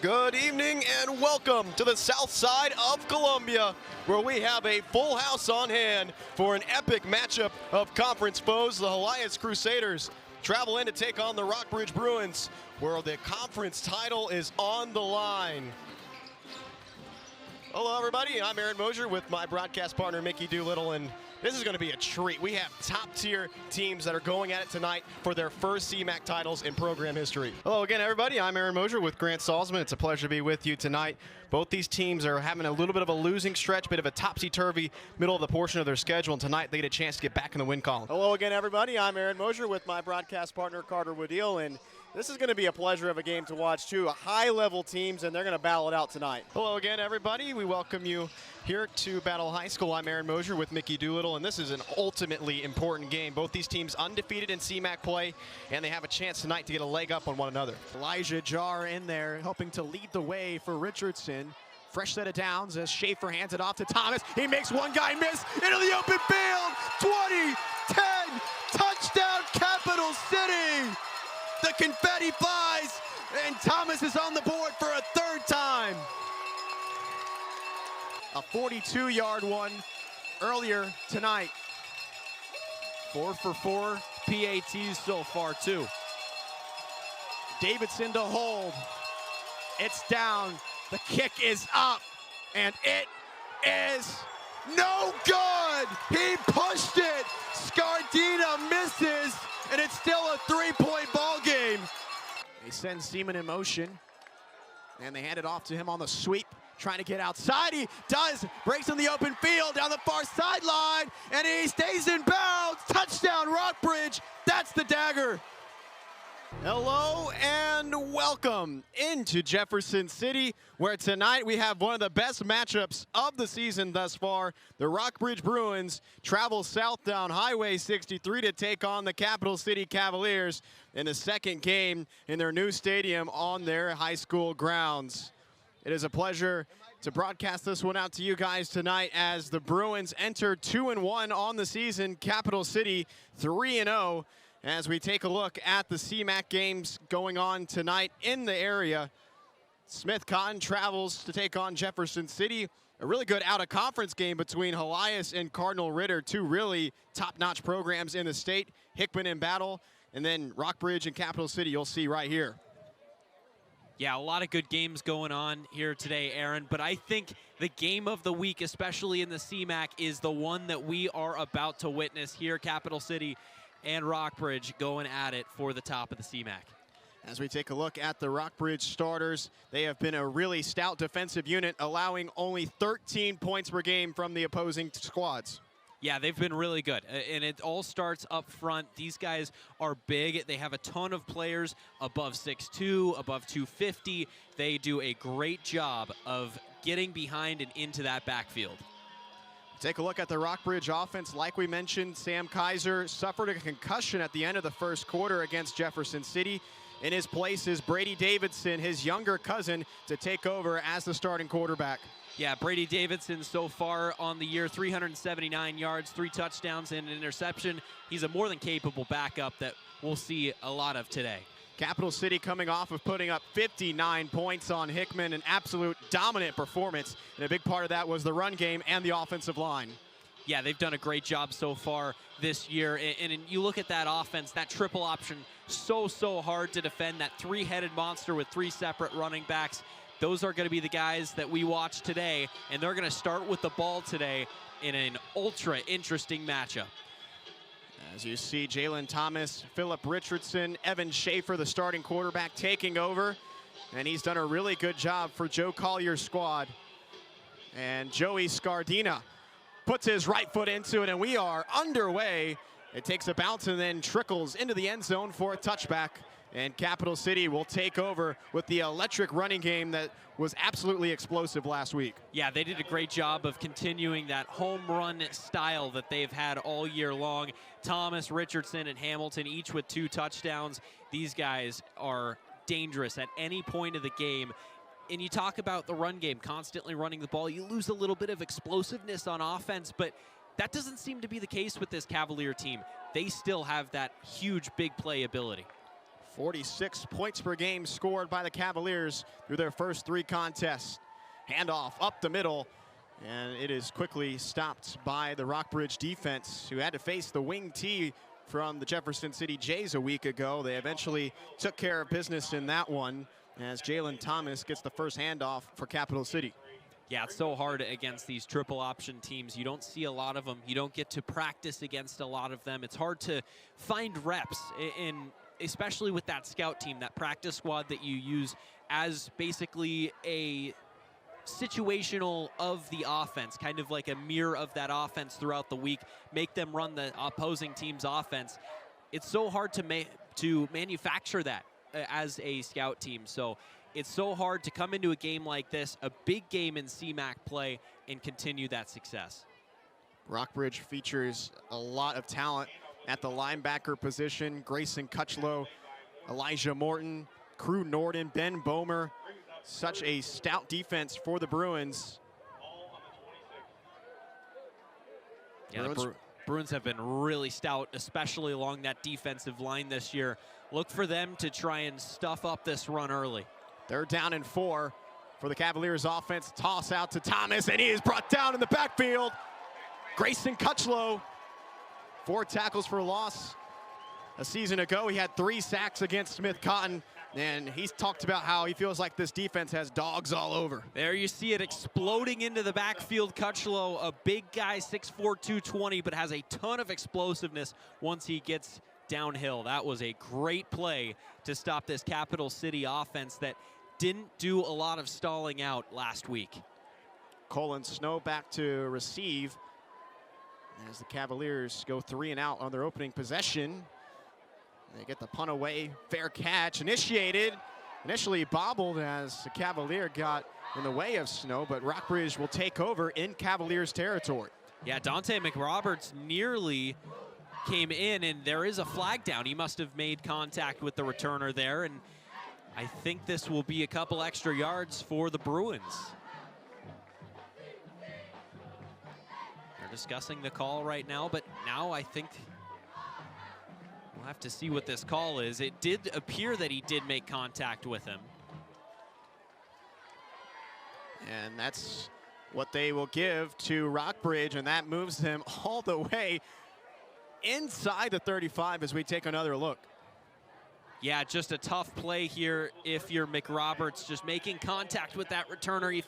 Good evening and welcome to the south side of Columbia, where we have a full house on hand for an epic matchup of conference foes. The Helias Crusaders travel in to take on the Rockbridge Bruins, where the conference title is on the line. Hello everybody, I'm Aaron Moser with my broadcast partner Mickey Doolittle, and this is going to be a treat. We have top-tier teams that are going at it tonight for their first CMAC titles in program history. Hello again, everybody. I'm Aaron Moser with Grant Salzman. It's a pleasure to be with you tonight. Both these teams are having a little bit of a losing stretch, bit of a topsy-turvy middle of the portion of their schedule, and tonight they get a chance to get back in the win column. Hello again, everybody. I'm Aaron Moser with my broadcast partner Carter Woodeel, and this is going to be a pleasure of a game to watch, too. High-level teams, and they're going to battle it out tonight. Hello again, everybody. We welcome you here to Battle High School. I'm Aaron Moser with Mickey Doolittle, and this is an ultimately important game. Both these teams undefeated in CMAC play, and they have a chance tonight to get a leg up on one another. Elijah Jar in there, helping to lead the way for Richardson. Fresh set of downs as Schaefer hands it off to Thomas. He makes one guy miss into the open field. 20, 10, touchdown Capital City. The confetti flies, and Thomas is on the board for a third time. A 42-yard one earlier tonight. 4 for 4 PATs so far, too. Davidson to hold. It's down. The kick is up, and it is no good. He pushed it. Scardina misses, and it's still a three-point ball game. They send Seaman in motion, and they hand it off to him on the sweep. Trying to get outside, he does, breaks in the open field down the far sideline, and he stays in bounds. Touchdown, Rockbridge. That's the dagger. Hello and welcome into Jefferson City, where tonight we have one of the best matchups of the season thus far. The Rockbridge Bruins travel south down Highway 63 to take on the Capital City Cavaliers in the second game in their new stadium on their high school grounds. It is a pleasure to broadcast this one out to you guys tonight as the Bruins enter 2-1 on the season, Capital City 3-0. As we take a look at the CMAC games going on tonight in the area. Smith Cotton travels to take on Jefferson City. A really good out-of-conference game between Helias and Cardinal Ritter, two really top-notch programs in the state. Hickman in battle, and then Rockbridge and Capital City you'll see right here. Yeah, a lot of good games going on here today, Aaron, but I think the game of the week, especially in the CMAC, is the one that we are about to witness here. Capital City and Rockbridge going at it for the top of the CMAC. As we take a look at the Rockbridge starters, they have been a really stout defensive unit, allowing only 13 points per game from the opposing squads. Yeah, they've been really good, and it all starts up front. These guys are big. They have a ton of players above 6'2", above 250. They do a great job of getting behind and into that backfield. Take a look at the Rockbridge offense. Like we mentioned, Sam Kaiser suffered a concussion at the end of the first quarter against Jefferson City. In his place is Brady Davidson, his younger cousin, to take over as the starting quarterback. Yeah, Brady Davidson so far on the year, 379 yards, 3 touchdowns, and an interception. He's a more than capable backup that we'll see a lot of today. Capital City coming off of putting up 59 points on Hickman, an absolute dominant performance. And a big part of that was the run game and the offensive line. Yeah, they've done a great job so far this year. And you look at that offense, that triple option, so hard to defend, that three-headed monster with 3 separate running backs. Those are going to be the guys that we watch today, and they're going to start with the ball today in an ultra-interesting matchup. As you see, Jalen Thomas, Philip Richardson, Evan Schaefer, the starting quarterback, taking over. And he's done a really good job for Joe Collier's squad. And Joey Scardina puts his right foot into it, and we are underway. It takes a bounce and then trickles into the end zone for a touchback. And Capital City will take over with the electric running game that was absolutely explosive last week. Yeah, they did a great job of continuing that home run style that they've had all year long. Thomas, Richardson, and Hamilton, each with 2 touchdowns. These guys are dangerous at any point of the game. And you talk about the run game, constantly running the ball. You lose a little bit of explosiveness on offense, but that doesn't seem to be the case with this Cavalier team. They still have that huge big play ability. 46 points per game scored by the Cavaliers through their first 3 contests. Handoff up the middle, and it is quickly stopped by the Rockbridge defense, who had to face the wing T from the Jefferson City Jays a week ago. They eventually took care of business in that one as Jalen Thomas gets the first handoff for Capital City. Yeah, it's so hard against these triple option teams. You don't see a lot of them. You don't get to practice against a lot of them. It's hard to find reps, especially with that scout team, that practice squad that you use as basically a situational of the offense, kind of like a mirror of that offense throughout the week, make them run the opposing team's offense. It's so hard to manufacture that as a scout team. So it's so hard to come into a game like this, a big game in CMAC play, and continue that success. Rockbridge features a lot of talent at the linebacker position. Grayson Cutchlow, Elijah Morton, Crew Norden, Ben Bomer. Such a stout defense for the Bruins. Yeah, the Bruins have been really stout, especially along that defensive line this year. Look for them to try and stuff up this run early. They're down in 4 for the Cavaliers offense. Toss out to Thomas, and he is brought down in the backfield. Grayson Cutchlow, 4 tackles for loss. A season ago, he had 3 sacks against Smith Cotton, and he's talked about how he feels like this defense has dogs all over. There you see it exploding into the backfield. Cutchlow, a big guy, 6'4", 220, but has a ton of explosiveness once he gets downhill. That was a great play to stop this Capital City offense that didn't do a lot of stalling out last week. Colin Snow back to receive as the Cavaliers go 3 and out on their opening possession. They get the punt away, fair catch, initially bobbled as the Cavalier got in the way of Snow, but Rockbridge will take over in Cavaliers territory. Yeah, Dante McRoberts nearly came in, and there is a flag down. He must have made contact with the returner there, and I think this will be a couple extra yards for the Bruins. They're discussing the call right now, but now I think we'll have to see what this call is. It did appear that he did make contact with him. And that's what they will give to Rockbridge, and that moves them all the way inside the 35 as we take another look. Yeah, just a tough play here if you're McRoberts, just making contact with that returner.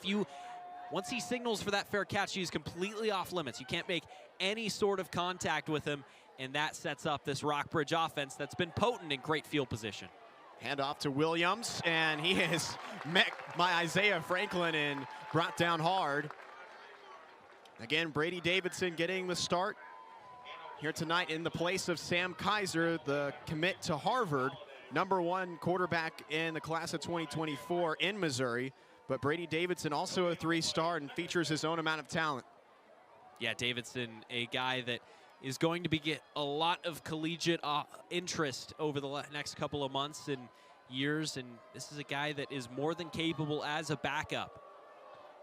Once he signals for that fair catch, he's completely off limits. You can't make any sort of contact with him, and that sets up this Rockbridge offense that's been potent in great field position. Hand off to Williams, and he is met by Isaiah Franklin and brought down hard. Again, Brady Davidson getting the start here tonight in the place of Sam Kaiser, the commit to Harvard, #1 quarterback in the class of 2024 in Missouri. But Brady Davidson also a 3-star and features his own amount of talent. Yeah, Davidson, a guy that is going to get a lot of collegiate interest over the next couple of months and years, and this is a guy that is more than capable as a backup.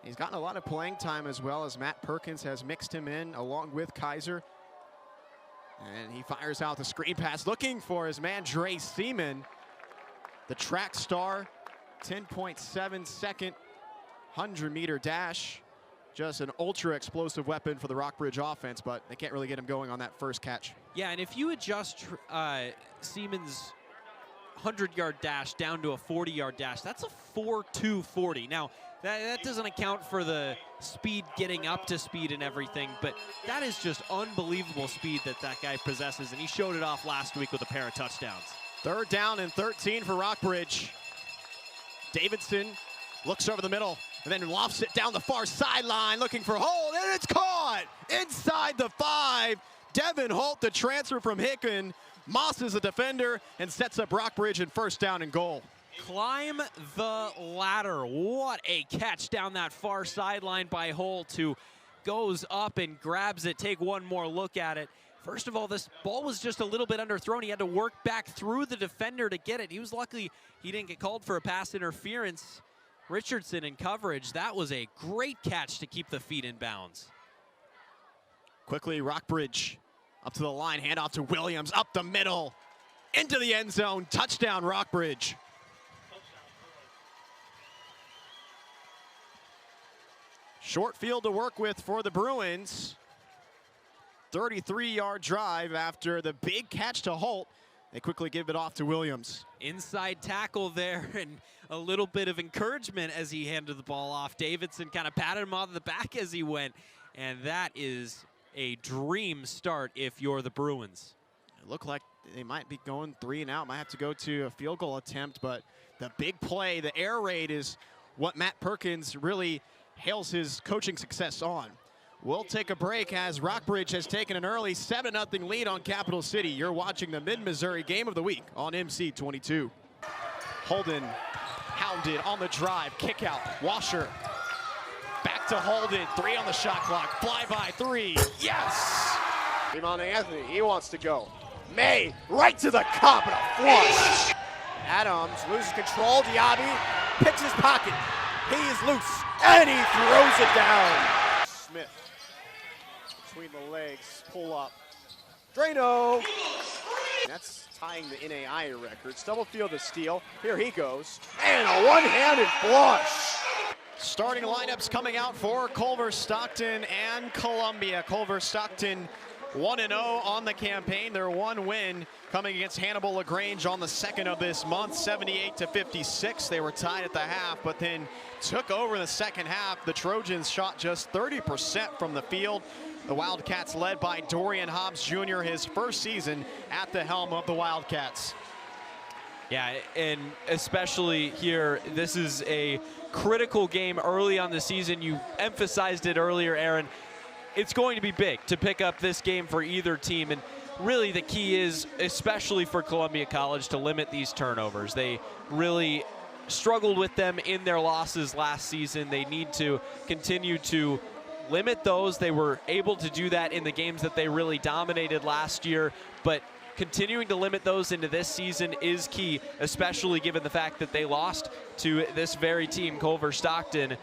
He's gotten a lot of playing time as well, as Matt Perkins has mixed him in along with Kaiser. And he fires out the screen pass, looking for his man Dre Seaman, the track star, 10.7 second 100-meter dash. Just an ultra explosive weapon for the Rockbridge offense, but they can't really get him going on that first catch. Yeah, and if you adjust Seaman's 100-yard dash down to a 40-yard dash, that's a 4.240. Now, that doesn't account for the speed getting up to speed and everything, but that is just unbelievable speed that guy possesses, and he showed it off last week with a pair of touchdowns. 3rd down and 13 for Rockbridge. Davidson looks over the middle and then lofts it down the far sideline, looking for Holt, and it's caught inside the 5. Devin Holt, the transfer from Hicken, mosses the defender and sets up Rockbridge in 1st down and goal. Climb the ladder. What a catch down that far sideline by Holt, who goes up and grabs it. Take one more look at it. First of all, this ball was just a little bit underthrown. He had to work back through the defender to get it. He was lucky he didn't get called for a pass interference. Richardson in coverage. That was a great catch to keep the feet in bounds. Quickly, Rockbridge up to the line, handoff to Williams, up the middle. into the end zone. Touchdown, Rockbridge. Short field to work with for the Bruins. 33-yard drive after the big catch to Holt. They quickly give it off to Williams. Inside tackle there and a little bit of encouragement as he handed the ball off. Davidson kind of patted him on the back as he went. And that is a dream start if you're the Bruins. It looked like they might be going 3 and out. Might have to go to a field goal attempt, but the big play, the air raid is what Matt Perkins really hails his coaching success on. We'll take a break as Rockbridge has taken an early 7-0 lead on Capital City. You're watching the Mid-Missouri Game of the Week on MC22. Holden hounded on the drive, kick out, Washer. Back to Holden, 3 on the shot clock, fly by 3, yes! Iman Anthony, he wants to go. May, right to the cup and a flush. Adams loses control, Diaby picks his pocket. He is loose, and he throws it down. Smith, between the legs, pull up. Drano. That's tying the NAIA record. Stubblefield to steal. Here he goes. And a one-handed flush. Starting lineups coming out for Culver Stockton and Columbia. Culver Stockton 1-0 on the campaign. Their one win coming against Hannibal LaGrange on the 2nd of this month, 78-56. They were tied at the half, but then took over the second half. The Trojans shot just 30% from the field. The Wildcats led by Dorian Hobbs Jr., his first season at the helm of the Wildcats. Yeah, and especially here, this is a critical game early on the season. You emphasized it earlier, Aaron. It's going to be big to pick up this game for either team, and really the key is, especially for Columbia College, to limit these turnovers. They really struggled with them in their losses last season. They need to continue to limit those. They were able to do that in the games that they really dominated last year, but continuing to limit those into this season is key, especially given the fact that they lost to this very team, Culver Stockton,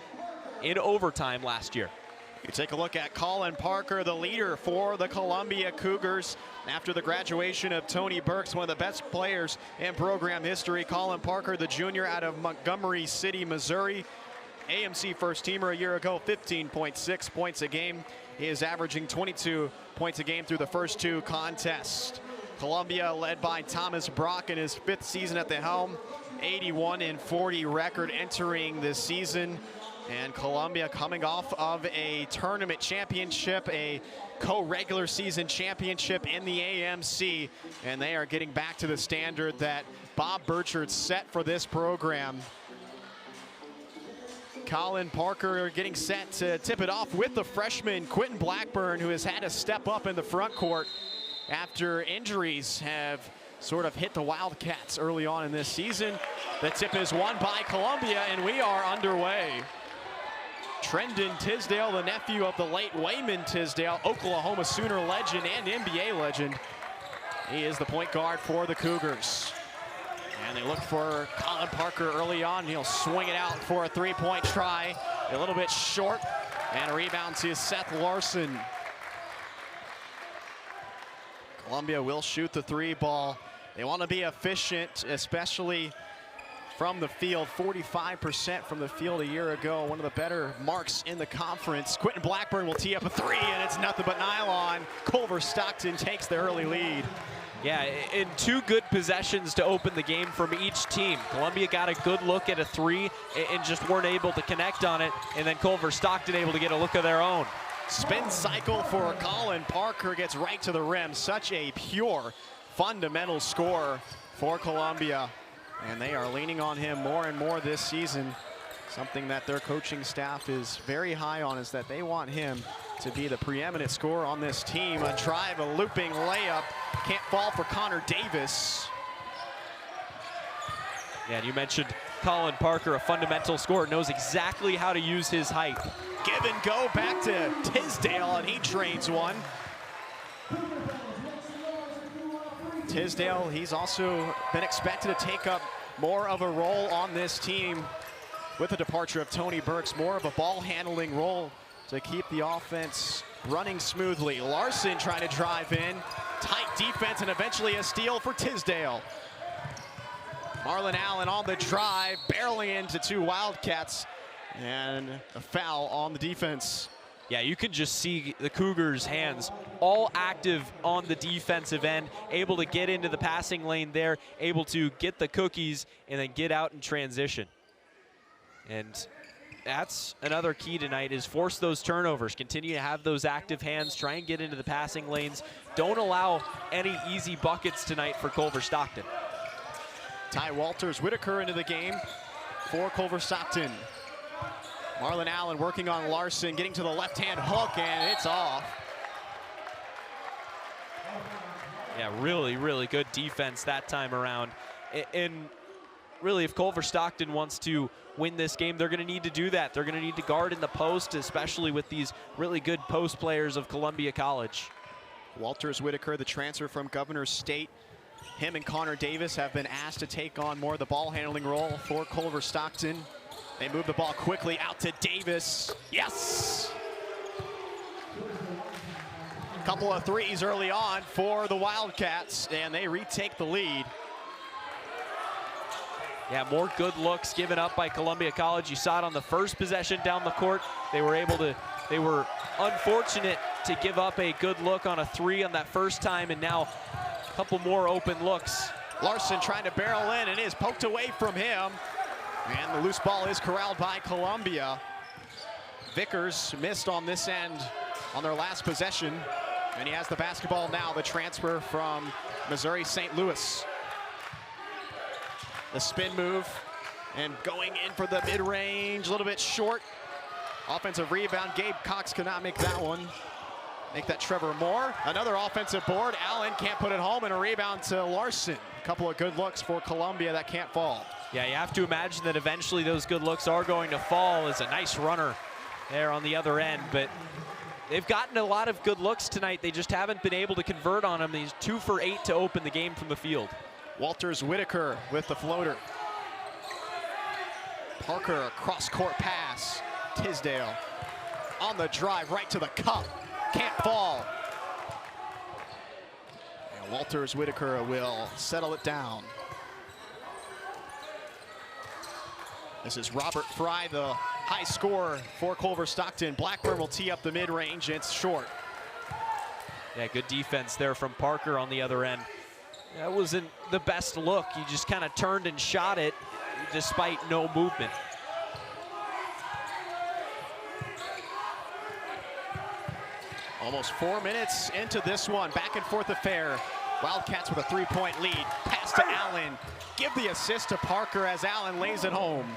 in overtime last year. You take a look at Colin Parker, the leader for the Columbia Cougars. After the graduation of Tony Burks, one of the best players in program history, Colin Parker, the junior out of Montgomery City, Missouri. AMC first teamer a year ago, 15.6 points a game. He is averaging 22 points a game through the first 2 contests. Columbia led by Thomas Brock in his 5th season at the helm. 81-40 record entering this season. And Columbia coming off of a tournament championship, a co-regular season championship in the AMC. And they are getting back to the standard that Bob Burchard set for this program. Colin Parker getting set to tip it off with the freshman Quentin Blackburn, who has had to step up in the front court after injuries have sort of hit the Wildcats early on in this season. The tip is won by Columbia, and we are underway. Trendon Tisdale, the nephew of the late Wayman Tisdale, Oklahoma Sooner legend and NBA legend. He is the point guard for the Cougars. And they look for Colin Parker early on. He'll swing it out for a 3-point try. A little bit short, and a rebound to Seth Larson. Columbia will shoot the 3 ball. They want to be efficient, especially from the field. 45% from the field a year ago. One of the better marks in the conference. Quentin Blackburn will tee up a 3, and it's nothing but nylon. Culver Stockton takes the early lead. Yeah, in 2 good possessions to open the game from each team. Columbia got a good look at a 3 and just weren't able to connect on it, and then Culver Stockton able to get a look of their own. Spin cycle for Colin Parker, gets right to the rim. Such a pure, fundamental scorer for Columbia. And they are leaning on him more and more this season. Something that their coaching staff is very high on is that they want him to be the preeminent scorer on this team. A drive, a looping layup. Can't fall for Connor Davis. Yeah, and you mentioned Colin Parker, a fundamental scorer, knows exactly how to use his height. Give and go back to Tisdale, and he drains one. Tisdale, he's also been expected to take up more of a role on this team with the departure of Tony Burks, more of a ball handling role to keep the offense running smoothly. Larson trying to drive in, tight defense and eventually a steal for Tisdale. Marlon Allen on the drive, barreling into two Wildcats, and a foul on the defense. Yeah, you can just see the Cougars' hands all active on the defensive end, able to get into the passing lane there, able to get the cookies and then get out in transition. And that's another key tonight, is force those turnovers, continue to have those active hands, try and get into the passing lanes. Don't allow any easy buckets tonight for Culver Stockton. Ty Walters-Whitaker into the game for Culver Stockton. Marlon Allen working on Larson, getting to the left-hand hook, and it's off. Yeah, really, really good defense that time around. And really, if Culver Stockton wants to win this game, they're going to need to do that. They're going to need to guard in the post, especially with these really good post players of Columbia College. Walters-Whitaker, the transfer from Governor's State. Him and Connor Davis have been asked to take on more of the ball handling role for Culver Stockton. They move the ball quickly out to Davis. Yes! Couple of threes early on for the Wildcats, and they retake the lead. Yeah, more good looks given up by Columbia College. You saw it on the first possession down the court. They were unfortunate to give up a good look on a three on that first time, and now a couple more open looks. Larson trying to barrel in, and it is poked away from him. And the loose ball is corralled by Columbia. Vickers missed on this end on their last possession. And he has the basketball now, the transfer from Missouri St. Louis. The spin move and going in for the mid-range, a little bit short. Offensive rebound, Gabe Cox cannot make that one. Make that Trevor Moore. Another offensive board, Allen can't put it home, and a rebound to Larson. A couple of good looks for Columbia that can't fall. Yeah, you have to imagine that eventually those good looks are going to fall. As a nice runner there on the other end, but they've gotten a lot of good looks tonight. They just haven't been able to convert on them. He's 2 for 8 to open the game from the field. Walters-Whitaker with the floater. Parker, a cross-court pass. Tisdale on the drive, right to the cup. Can't fall. And Walters-Whitaker will settle it down. This is Robert Fry, the high scorer for Culver Stockton. Blackburn will tee up the mid-range, it's short. Yeah, good defense there from Parker on the other end. That wasn't the best look. He just kind of turned and shot it despite no movement. Almost 4 minutes into this one. Back and forth affair. Wildcats with a 3-point lead. Pass to Allen. Give the assist to Parker as Allen lays it home.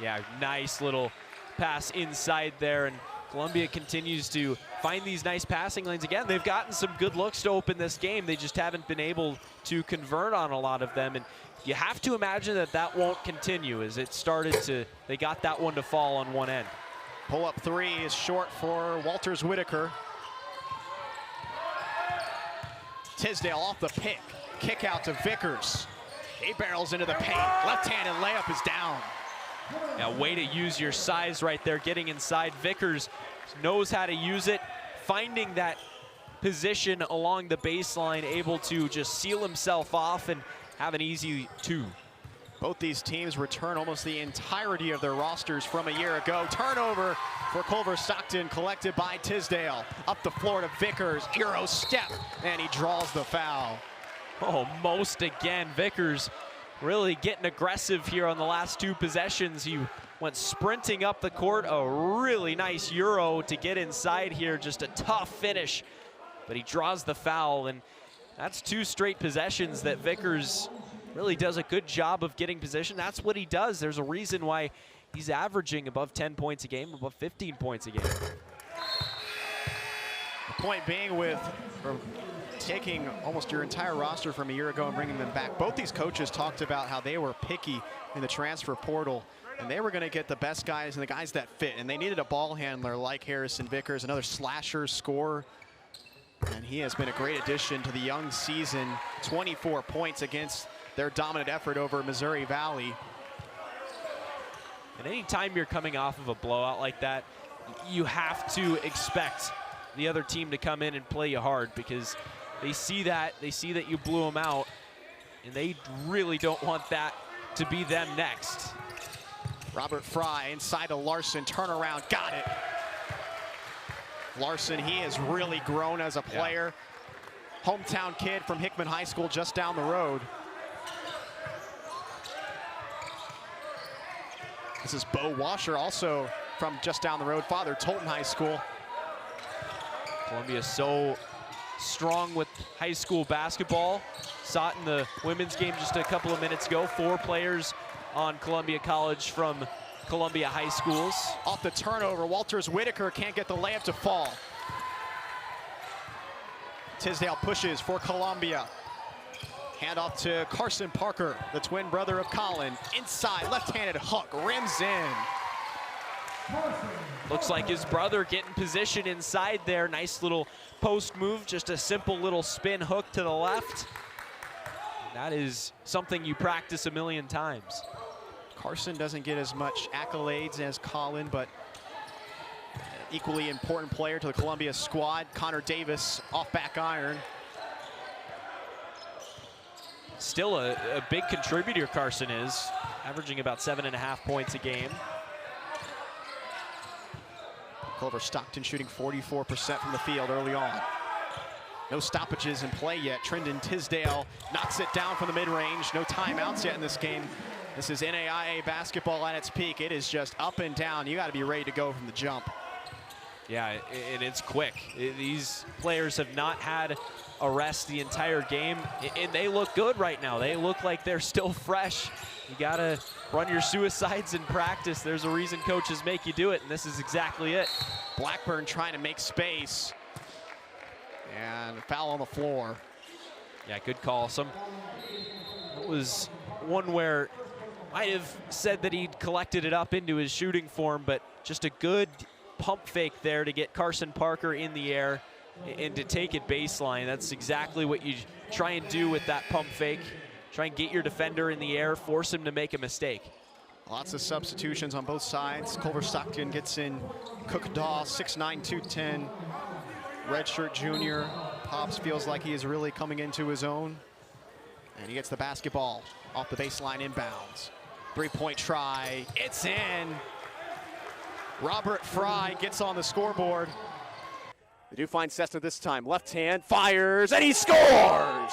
Yeah, nice little pass inside there, and Columbia continues to find these nice passing lanes. Again, they've gotten some good looks to open this game. They just haven't been able to convert on a lot of them, and you have to imagine that that won't continue as it started to, they got that one to fall on one end. Pull-up three is short for Walters-Whitaker. Tisdale off the pick. Kick out to Vickers. He barrels into the paint. Left-handed layup is down. Yeah, way to use your size right there, getting inside. Vickers knows how to use it, finding that position along the baseline, able to just seal himself off and have an easy two. Both these teams return almost the entirety of their rosters from a year ago. Turnover for Culver Stockton, collected by Tisdale. Up the floor to Vickers, Euro step, and he draws the foul. Oh, most again. Vickers really getting aggressive here on the last two possessions. He went sprinting up the court, a really nice Euro to get inside here, just a tough finish. But he draws the foul, and that's 2 straight possessions that Vickers really does a good job of getting position. That's what he does. There's a reason why he's averaging above 10 points a game, above 15 points a game. The point being with taking almost your entire roster from a year ago and bringing them back. Both these coaches talked about how they were picky in the transfer portal, and they were going to get the best guys and the guys that fit, and they needed a ball handler like Harrison Vickers, another slasher, scorer, and he has been a great addition to the young season. 24 points against their dominant effort over Missouri Valley. And anytime you're coming off of a blowout like that, you have to expect the other team to come in and play you hard, because they see that you blew them out, and they really don't want that to be them next. Robert Fry inside to Larson, turnaround, got it. Larson, he has really grown as a player. Yeah. Hometown kid from Hickman High School just down the road. This is Bo Washer, also from just down the road, father, Tolton High School. Columbia so strong with high school basketball. Saw it in the women's game just a couple of minutes ago. 4 players on Columbia College from Columbia high schools. Off the turnover, Walters Whitaker can't get the layup to fall. Tisdale pushes for Columbia. Handoff to Carson Parker, the twin brother of Colin. Inside, left-handed hook, rims in. Looks like his brother getting position inside there. Nice little post move, just a simple little spin hook to the left. That is something you practice a million times. Carson doesn't get as much accolades as Colin, but equally important player to the Columbia squad. Connor Davis off back iron. Still a big contributor, Carson is, averaging about 7.5 points a game. Culver Stockton shooting 44% from the field early on. No stoppages in play yet. Trendon Tisdale knocks it down from the mid-range. No timeouts yet in this game. This is NAIA basketball at its peak. It is just up and down. You got to be ready to go from the jump. Yeah, and it's quick. These players have not had a rest the entire game, and they look good right now. They look like they're still fresh. You got to run your suicides in practice. There's a reason coaches make you do it, and this is exactly it. Blackburn trying to make space. And a foul on the floor. Yeah, good call. It was one where might have said that he'd collected it up into his shooting form, but just a good pump fake there to get Carson Parker in the air and to take it baseline. That's exactly what you try and do with that pump fake. Try and get your defender in the air, force him to make a mistake. Lots of substitutions on both sides. Culver Stockton gets in Cook Daw, 6'9", 210. Redshirt junior. Pops feels like he is really coming into his own. And he gets the basketball off the baseline inbounds. 3-point try, it's in. Robert Fry gets on the scoreboard. They do find Cessna this time. Left hand, fires, and he scores!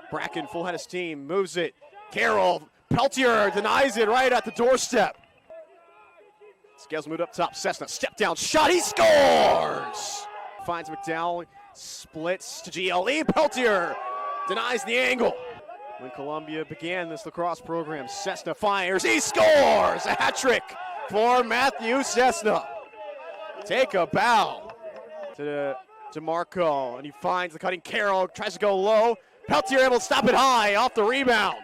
Bracken, full head of steam, moves it. Carroll, Peltier denies it right at the doorstep. Scales moved up top, Cessna, step down, shot, he scores! Finds McDowell, splits to GLE, Peltier denies the angle. When Columbia began this lacrosse program, Cessna fires, he scores! A hat trick for Matthew Cessna. Take a bow to DeMarco, and he finds the cutting Carroll, tries to go low. Peltier able to stop it high off the rebound.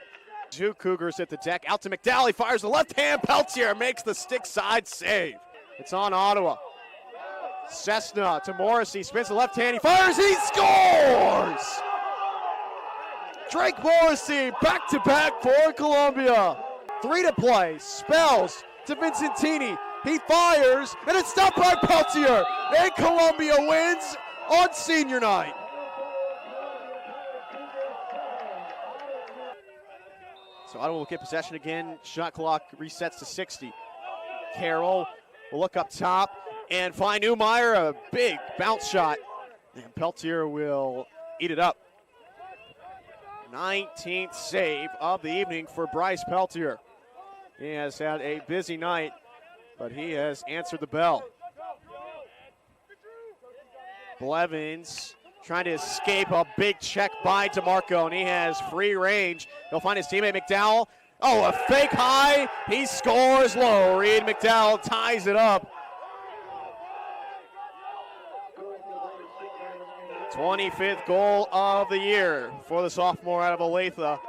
2 Cougars at the deck, out to McDowell, he fires the left hand, Peltier makes the stick side save. It's on Ottawa. Cessna to Morrissey, spins the left hand, he fires, he scores! Drake Morrissey back to back for Columbia. 3 to play, spells to Vincentini, he fires, and it's stopped by Peltier, and Columbia wins on senior night. So Ottawa will get possession again. Shot clock resets to 60. Carroll will look up top and find Newmeyer, a big bounce shot. And Peltier will eat it up. 19th save of the evening for Bryce Peltier. He has had a busy night, but he has answered the bell. Blevins trying to escape a big check by DeMarco, and he has free range. He'll find his teammate McDowell. Oh, a fake high. He scores low. Reed McDowell ties it up. 25th goal of the year for the sophomore out of Olathe.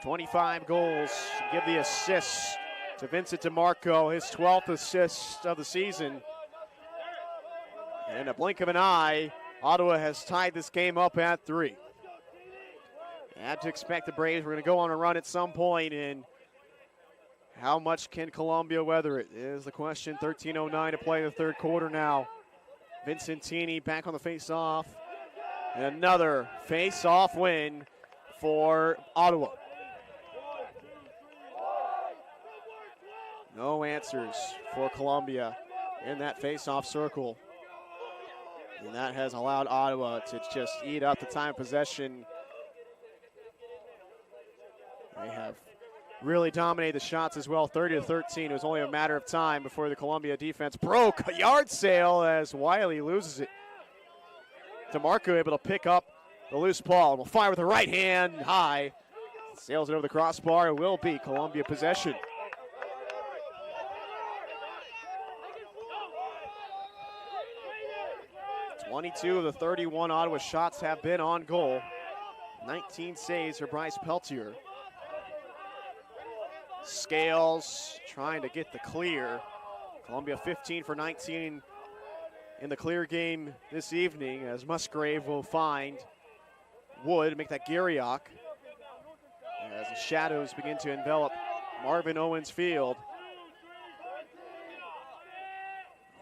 25 goals. Give the assist to Vincent DeMarco, his 12th assist of the season. In a blink of an eye, Ottawa has tied this game up at 3. Had to expect the Braves were going to go on a run at some point and How much can Columbia weather it is the question. 13:09 to play in the third quarter now. Vincentini back on the face-off. And another face-off win for Ottawa. No answers for Columbia in that face-off circle. And that has allowed Ottawa to just eat up the time of possession. They have really dominated the shots as well, 30-13. It was only a matter of time before the Columbia defense broke a yard sale as Wiley loses it. DeMarco able to pick up the loose ball. Will fire with the right hand high. Sails it over the crossbar. It will be Columbia possession. (22 of the 31 Ottawa shots have been on goal. 19 saves for Bryce Peltier. Scales trying to get the clear. Columbia 15 for 19 in the clear game this evening as Musgrave will find Wood, make that Garriock as the shadows begin to envelop Marvin Owens Field.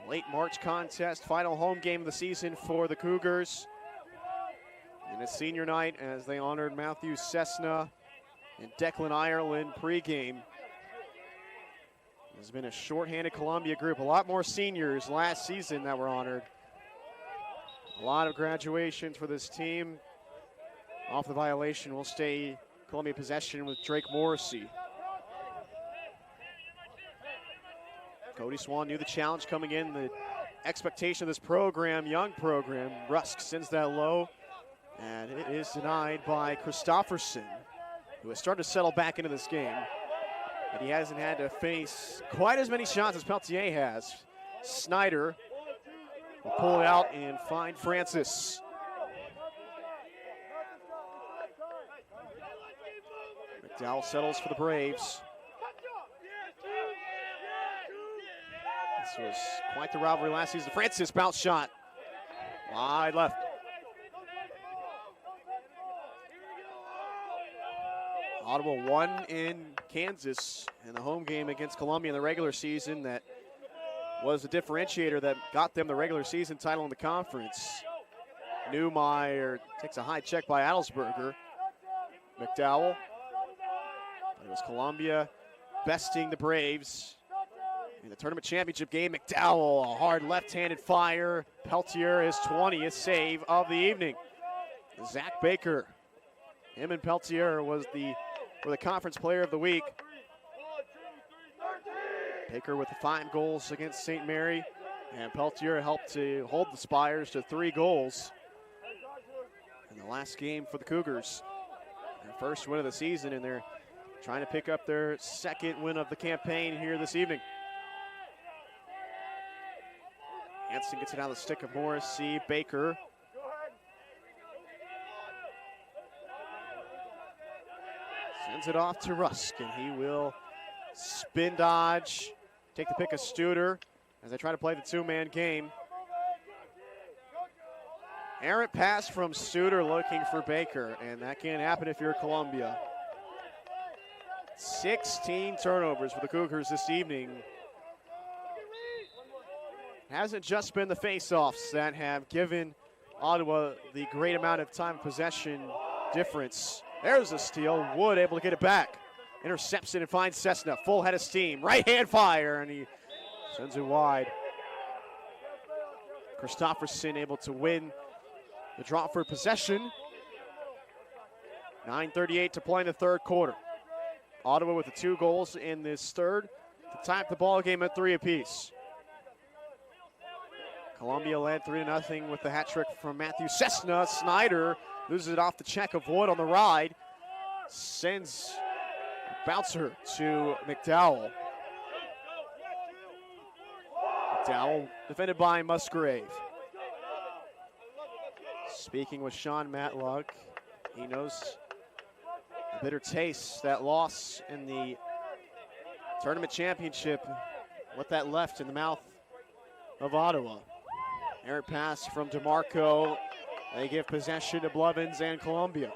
Late March contest, final home game of the season for the Cougars. And it's senior night as they honored Matthew Cessna and Declan Ireland pregame. There's been a shorthanded Columbia group, a lot more seniors last season that were honored. A lot of graduations for this team. Off the violation will stay Columbia possession with Drake Morrissey. Cody Swan knew the challenge coming in, the expectation of this program, young program. Rusk sends that low, and it is denied by Christofferson, who has started to settle back into this game. But he hasn't had to face quite as many shots as Peltier has. Snyder will pull it out and find Francis. McDowell settles for the Braves. This was quite the rivalry last season. Francis bounce shot. Wide left. Ottawa won in Kansas in the home game against Columbia in the regular season. That was the differentiator that got them the regular season title in the conference. Newmeyer takes a high check by Adelsberger. McDowell. It was Columbia besting the Braves in the tournament championship game. McDowell, a hard left-handed fire. Peltier, his 20th save of the evening. Zach Baker, him and Peltier were the conference player of the week. Baker with the 5 goals against St. Mary, and Peltier helped to hold the Spires to 3 goals in the last game for the Cougars. Their first win of the season, and they're trying to pick up their second win of the campaign here this evening. Hanson gets it out of the stick of Morrissey. Baker. Sends it off to Rusk, and he will spin dodge, take the pick of Studer as they try to play the 2-man game. Errant pass from Studer looking for Baker, and that can't happen if you're Columbia. 16 turnovers for the Cougars this evening. Hasn't just been the face-offs that have given Ottawa the great amount of time possession difference. There's a steal. Wood able to get it back. Intercepts it and finds Cessna. Full head of steam. Right-hand fire, and he sends it wide. Christofferson able to win the draw for possession. 9:38 to play in the third quarter. Ottawa with the 2 goals in this third to tie up the ball game at 3 apiece. Columbia led 3-0 with the hat trick from Matthew Cessna. Snyder loses it off the check of Wood on the ride. Sends a bouncer to McDowell. McDowell defended by Musgrave. Speaking with Sean Matlock, he knows the bitter taste, that loss in the tournament championship, what that left in the mouth of Ottawa. Errant pass from DeMarco. They give possession to Blevins and Columbia.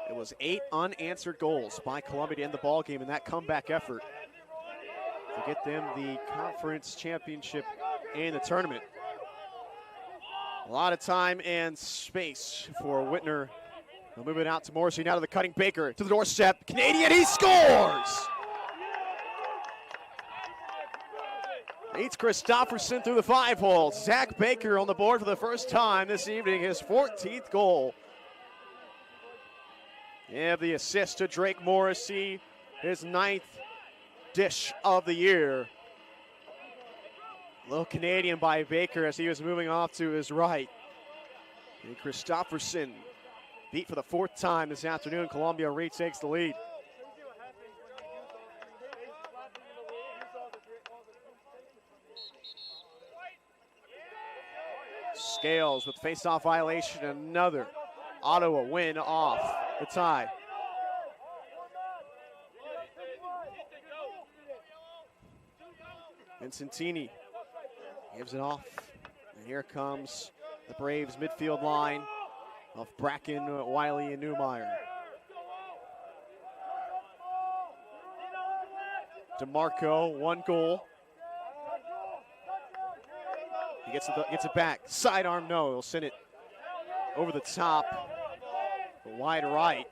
It was was 8 unanswered goals by Columbia to end the ball game in that comeback effort to get them the conference championship in the tournament. A lot of time and space for Whitner. They'll move it out to Moser, now to the cutting Baker, to the doorstep. Canadian, he scores! Beats Christopherson through the 5-hole. Zach Baker on the board for the first time this evening, his 14th goal. And the assist to Drake Morrissey, his 9th dish of the year. Little Canadian by Baker as he was moving off to his right. And Christopherson beat for the 4th time this afternoon. Columbia retakes the lead. Scales with face-off violation, another Ottawa win off the tie. Vincentini gives it off, and here comes the Braves midfield line of Bracken, Wiley, and Newmeyer. DeMarco, 1 goal. He gets it back. Sidearm, no. He'll send it over the top. Wide right.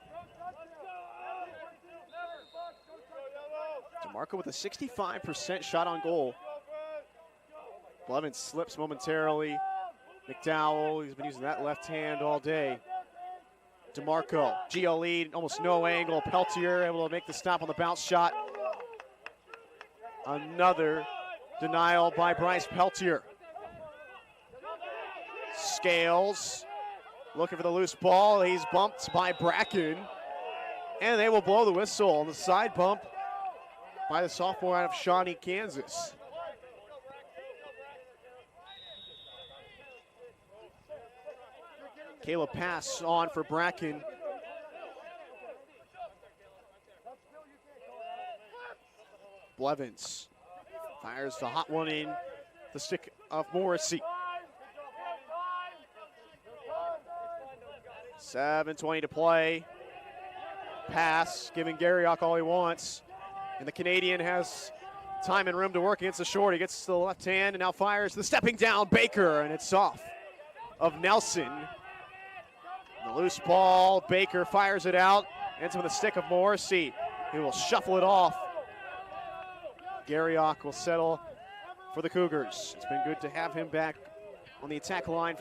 DeMarco with a 65% shot on goal. Blevins slips momentarily. McDowell, he's been using that left hand all day. DeMarco, Geo lead, almost no angle. Peltier able to make the stop on the bounce shot. Another denial by Bryce Peltier. Scales looking for the loose ball. He's bumped by Bracken. And they will blow the whistle on the side bump by the sophomore out of Shawnee, Kansas. Caleb pass on for Bracken. Blevins fires the hot one in the stick of Morrissey. 7:20 to play. Pass, giving Garriock all he wants. And the Canadian has time and room to work against the short. He gets to the left hand and now fires the stepping down Baker, and it's off of Nelson. The loose ball, Baker fires it out. Ends with the stick of Morrissey. He will shuffle it off. Garriock will settle for the Cougars. It's been good to have him back on the attack line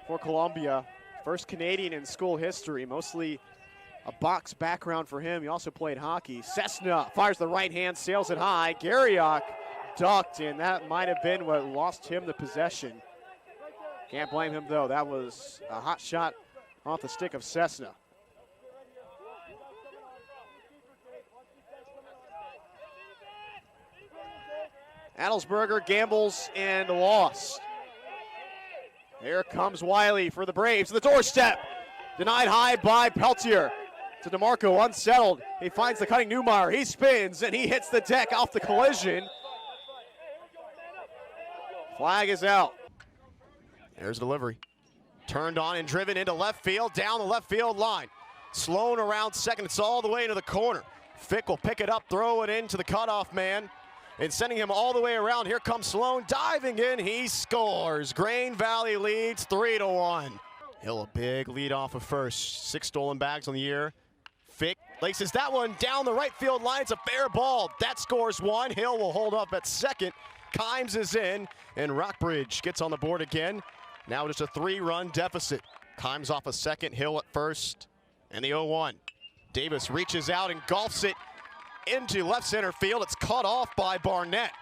for Columbia. First Canadian in school history, mostly a box background for him. He also played hockey. Cessna fires the right hand, sails it high. Garriock ducked, and that might have been what lost him the possession. Can't blame him, though. That was a hot shot off the stick of Cessna. Adelsberger gambles and lost. Here comes Wiley for the Braves. The doorstep. Denied high by Peltier. To DeMarco, unsettled. He finds the cutting Newmeyer. He spins and he hits the deck off the collision. Flag is out. There's delivery. Turned on and driven into left field, down the left field line. Sloan around second. It's all the way into the corner. Fick will pick it up, throw it into the cutoff man, and sending him all the way around. Here comes Sloan diving in. He scores. Grain Valley leads 3-1. Hill a big lead off of first. 6 stolen bags on the year. Fick laces that one down the right field line. It's a fair ball. That scores 1. Hill will hold up at second. Kimes is in, and Rockbridge gets on the board again. Now just a 3-run deficit. Kimes off a second, Hill at first, and the 0-1. Davis reaches out and golfs it into left center field. It's cut off by Barnett.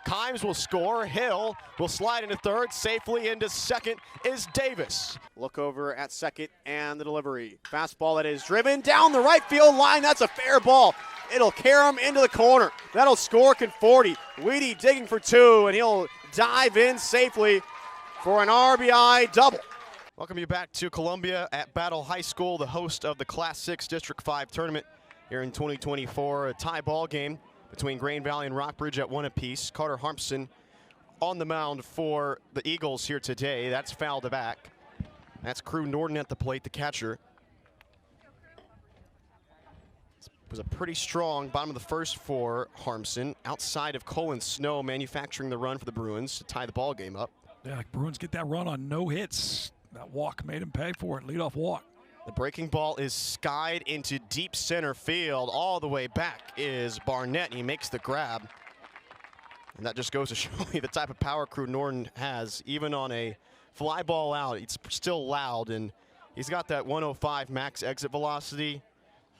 Kimes will score. Hill will slide into third. Safely into second is Davis. Look over at second and the delivery. Fastball that is driven down the right field line. That's a fair ball. It'll carry him into the corner. That'll score Conforti. Weedy digging for 2, and he'll dive in safely for an RBI double. Welcome you back to Columbia at Battle High School, the host of the Class 6 District 5 tournament here in 2024. A tie ball game between Grain Valley and Rockbridge at 1 apiece. Carter Harmson on the mound for the Eagles here today. That's fouled back. That's Crew Norton at the plate, the catcher. was a pretty strong bottom of the first for Harmson. Outside of Colin Snow manufacturing the run for the Bruins to tie the ball game up. Yeah, Bruins get that run on no hits. That walk made him pay for it, leadoff walk. The breaking ball is skied into deep center field. All the way back is Barnett, and he makes the grab. And that just goes to show you the type of power crew Norton has. Even on a fly ball out, it's still loud, and he's got that 105 max exit velocity.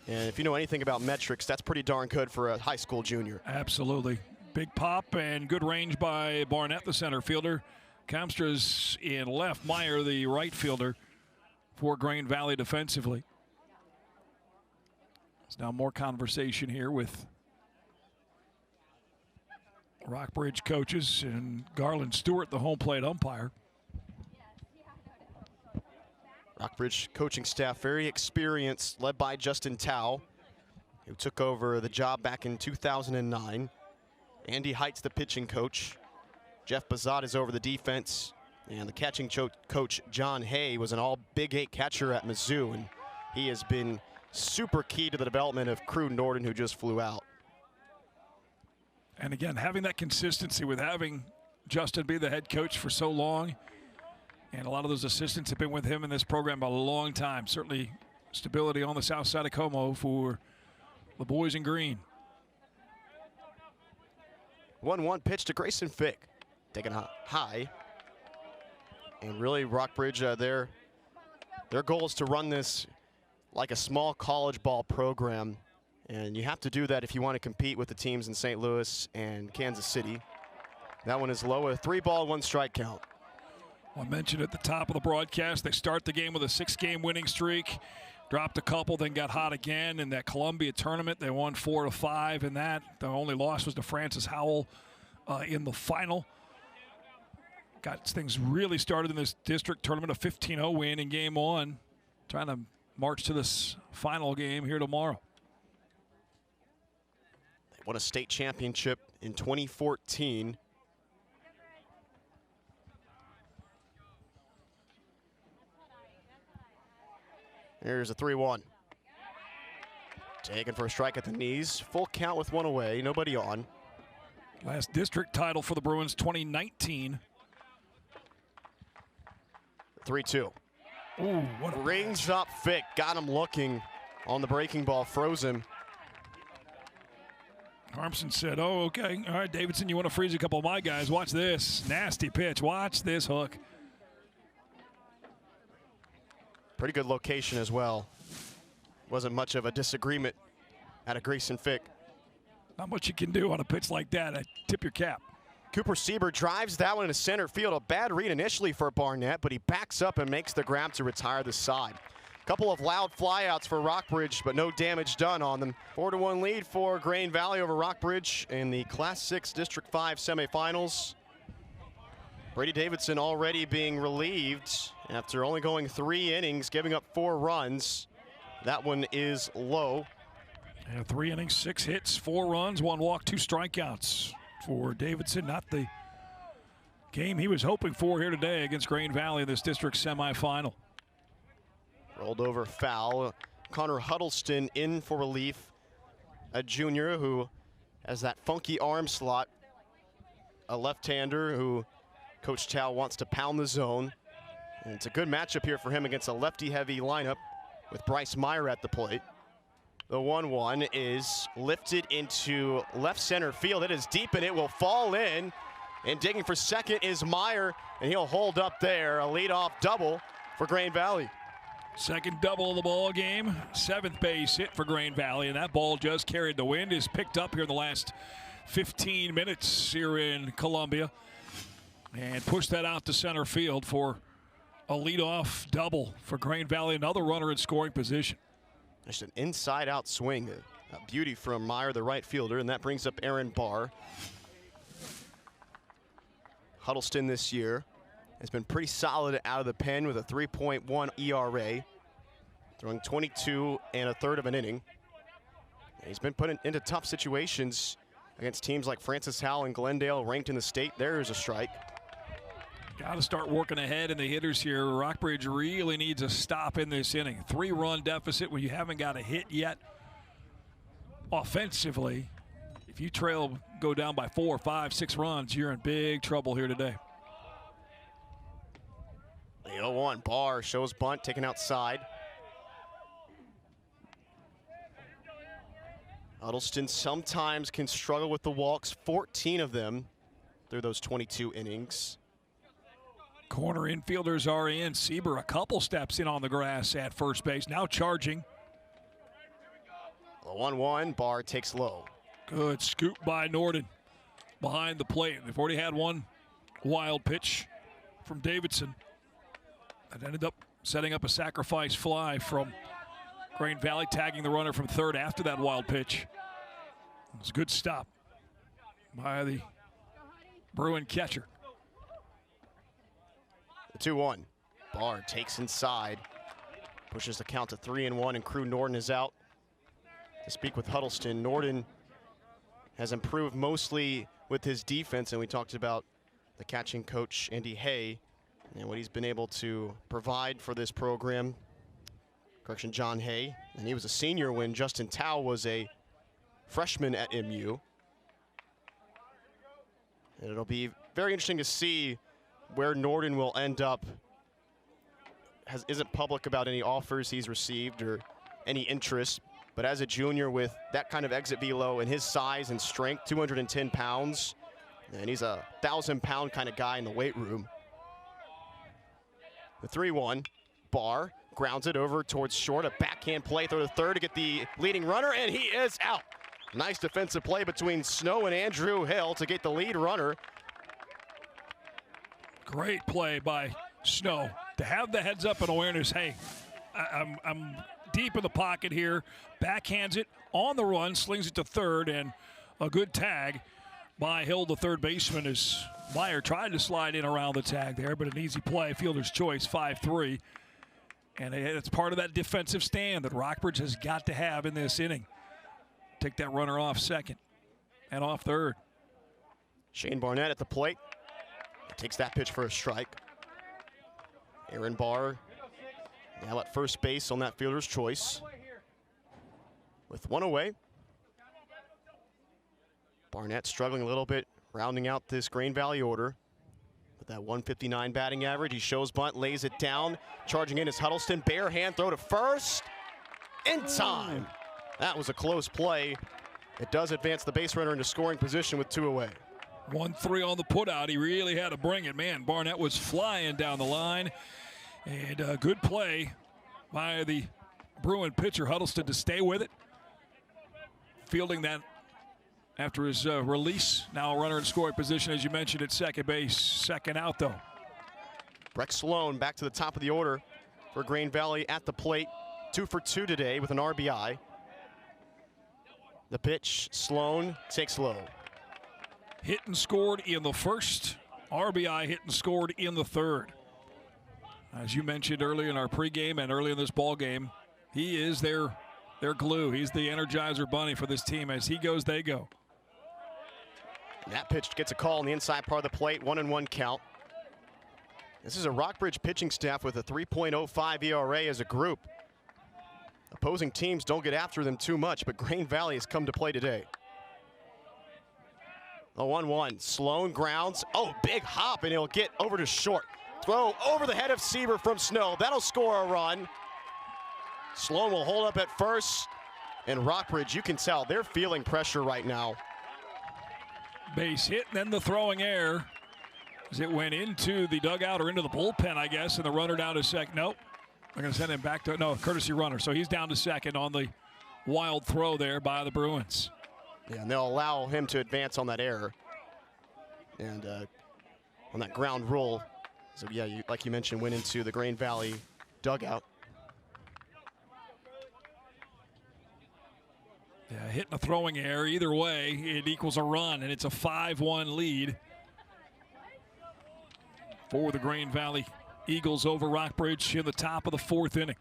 And if you know anything about metrics, that's pretty darn good for a high school junior. Absolutely. Big pop and good range by Barnett, the center fielder. Kamstra's in left, Meyer, the right fielder for Grain Valley defensively. There's now more conversation here with Rockbridge coaches and Garland Stewart, the home plate umpire. Rockbridge coaching staff, very experienced, led by Justin Tao, who took over the job back in 2009. Andy Heit's the pitching coach. Jeff Bazat is over the defense. And the catching coach, John Hay, was an all Big 8 catcher at Mizzou. And he has been super key to the development of Crew Norton, who just flew out. And again, having that consistency with having Justin be the head coach for so long. And a lot of those assistants have been with him in this program a long time. Certainly stability on the south side of Como for the boys in green. 1-1 pitch to Grayson Fick. Taken high. And really, Rockbridge, their goal is to run this like a small college ball program. And you have to do that if you want to compete with the teams in St. Louis and Kansas City. That one is low, a 3-ball, 1-strike count. I mentioned at the top of the broadcast, they start the game with a 6-game winning streak, dropped a couple, then got hot again. In that Columbia tournament, they won 4-5 in that. The only loss was to Francis Howell in the final. Got things really started in this district tournament, a 15-0 win in game 1. Trying to march to this final game here tomorrow. They won a state championship in 2014. Here's a 3-1. Taken for a strike at the knees. Full count with one away, nobody on. Last district title for the Bruins, 2019. 3-2. Ooh, what a Rings pitch. up Fick, got him looking on the breaking ball, froze him. Harmson said, oh, okay. All right, Davidson, you want to freeze a couple of my guys. Watch this. Nasty pitch. Watch this hook. Pretty good location as well. Wasn't much of a disagreement out of Grayson Fick. Not much you can do on a pitch like that. I tip your cap. Cooper Sieber drives that one into center field. A bad read initially for Barnett, but he backs up and makes the grab to retire the side. Couple of loud flyouts for Rockbridge, but no damage done on them. 4-1 lead for Grain Valley over Rockbridge in the Class 6 District 5 semifinals. Brady Davidson already being relieved after only going 3 innings, giving up 4 runs. That one is low. Yeah, 3 innings, 6 hits, 4 runs, 1 walk, 2 strikeouts for Davidson. Not the game he was hoping for here today against Grain Valley in this district semifinal. Rolled over foul. Connor Huddleston in for relief. A junior who has that funky arm slot. A left-hander who Coach Tao wants to pound the zone. And it's a good matchup here for him against a lefty-heavy lineup with Bryce Meyer at the plate. The 1-1 is lifted into left center field. It is deep and it will fall in. And digging for second is Meyer, and he'll hold up there. A leadoff double for Grain Valley. Second double of the ball game. 7th base hit for Grain Valley, and that ball just carried the wind. Is picked up here in the last 15 minutes here in Columbia. And pushed that out to center field for a leadoff double for Grain Valley. Another runner in scoring position. Just an inside-out swing. A beauty from Meyer, the right fielder, and that brings up Aaron Barr. Huddleston this year has been pretty solid out of the pen with a 3.1 ERA, throwing 22 1/3 of an inning. And he's been put into tough situations against teams like Francis Howell and Glendale, ranked in the state. There's a strike. Got to start working ahead in the hitters here. Rockbridge really needs a stop in this inning. 3-run deficit when you haven't got a hit yet. offensively, if you go down by 4, 5, 6 runs, you're in big trouble here today. The 0-1 Barr shows bunt, taken outside. Huddleston sometimes can struggle with the walks, 14 of them through those 22 innings. Corner infielders are in. Sieber a couple steps in on the grass at first base, now charging. The 1-1, Barr takes low. Good scoop by Norden behind the plate. They've already had one wild pitch from Davidson that ended up setting up a sacrifice fly from Grain Valley, tagging the runner from third after that wild pitch. It was a good stop by the Bruin catcher. The 2-1. Barr takes inside, pushes the count to 3-1, and Crew Norden is out. To speak with Huddleston, Norden has improved mostly with his defense, and we talked about the catching coach, Andy Hay, and what he's been able to provide for this program. Correction, John Hay, and he was a senior when Justin Tao was a freshman at MU. And it'll be very interesting to see where Norden will end up. Isn't public about any offers he's received or any interest, but as a junior with that kind of exit velo and his size and strength, 210 pounds, and he's a 1,000-pound kind of guy in the weight room. The 3-1, Barr grounds it over towards short, a backhand play through the third to get the leading runner, and he is out. Nice defensive play between Snow and Andrew Hill to get the lead runner. Great play by Snow to have the heads up and awareness. Hey, I'm deep in the pocket here. Backhands it on the run, slings it to third, and a good tag by Hill, the third baseman, as Meyer tried to slide in around the tag there, but an easy play, fielder's choice, 5-3. And it's part of that defensive stand that Rockbridge has got to have in this inning. Take that runner off second and off third. Shane Barnett at the plate. Takes that pitch for a strike. Aaron Barr now at first base on that fielder's choice. With one away. Barnett struggling a little bit, rounding out this Grain Valley order. With that 159 batting average, he shows bunt, lays it down. Charging in is Huddleston, bare hand throw to first. In time. That was a close play. It does advance the base runner into scoring position with 2 away. 1-3 on the putout. He really had to bring it. Man, Barnett was flying down the line. And a good play by the Bruin pitcher, Huddleston, to stay with it. Fielding that after his release. Now a runner in scoring position, as you mentioned, at second base. Second out, though. Breck Sloan back to the top of the order for Grain Valley at the plate. 2 for 2 today with an RBI. The pitch, Sloan takes low. Hit and scored in the first. RBI hit and scored in the third. As you mentioned earlier in our pregame and early in this ball game, he is their glue. He's the Energizer Bunny for this team. As he goes, they go. That pitch gets a call on the inside part of the plate, 1-1 count. This is a Rockbridge pitching staff with a 3.05 ERA as a group. Opposing teams don't get after them too much, but Grain Valley has come to play today. The 1-1, Sloan grounds. Oh, big hop, and he'll get over to short. Throw over the head of Sieber from Snow. That'll score a run. Sloan will hold up at first. And Rockbridge, you can tell, they're feeling pressure right now. Base hit, and then the throwing error as it went into the dugout or into the bullpen, I guess, and the runner down to second. Nope. They're going to send him back to, no, courtesy runner. So he's down to second on the wild throw there by the Bruins. Yeah, and they'll allow him to advance on that error. And on that ground rule. So, yeah, like you mentioned, went into the Grain Valley dugout. Yeah, hitting a throwing error. Either way, it equals a run, and it's a 5-1 lead for the Grain Valley Eagles over Rockbridge in the top of the fourth inning.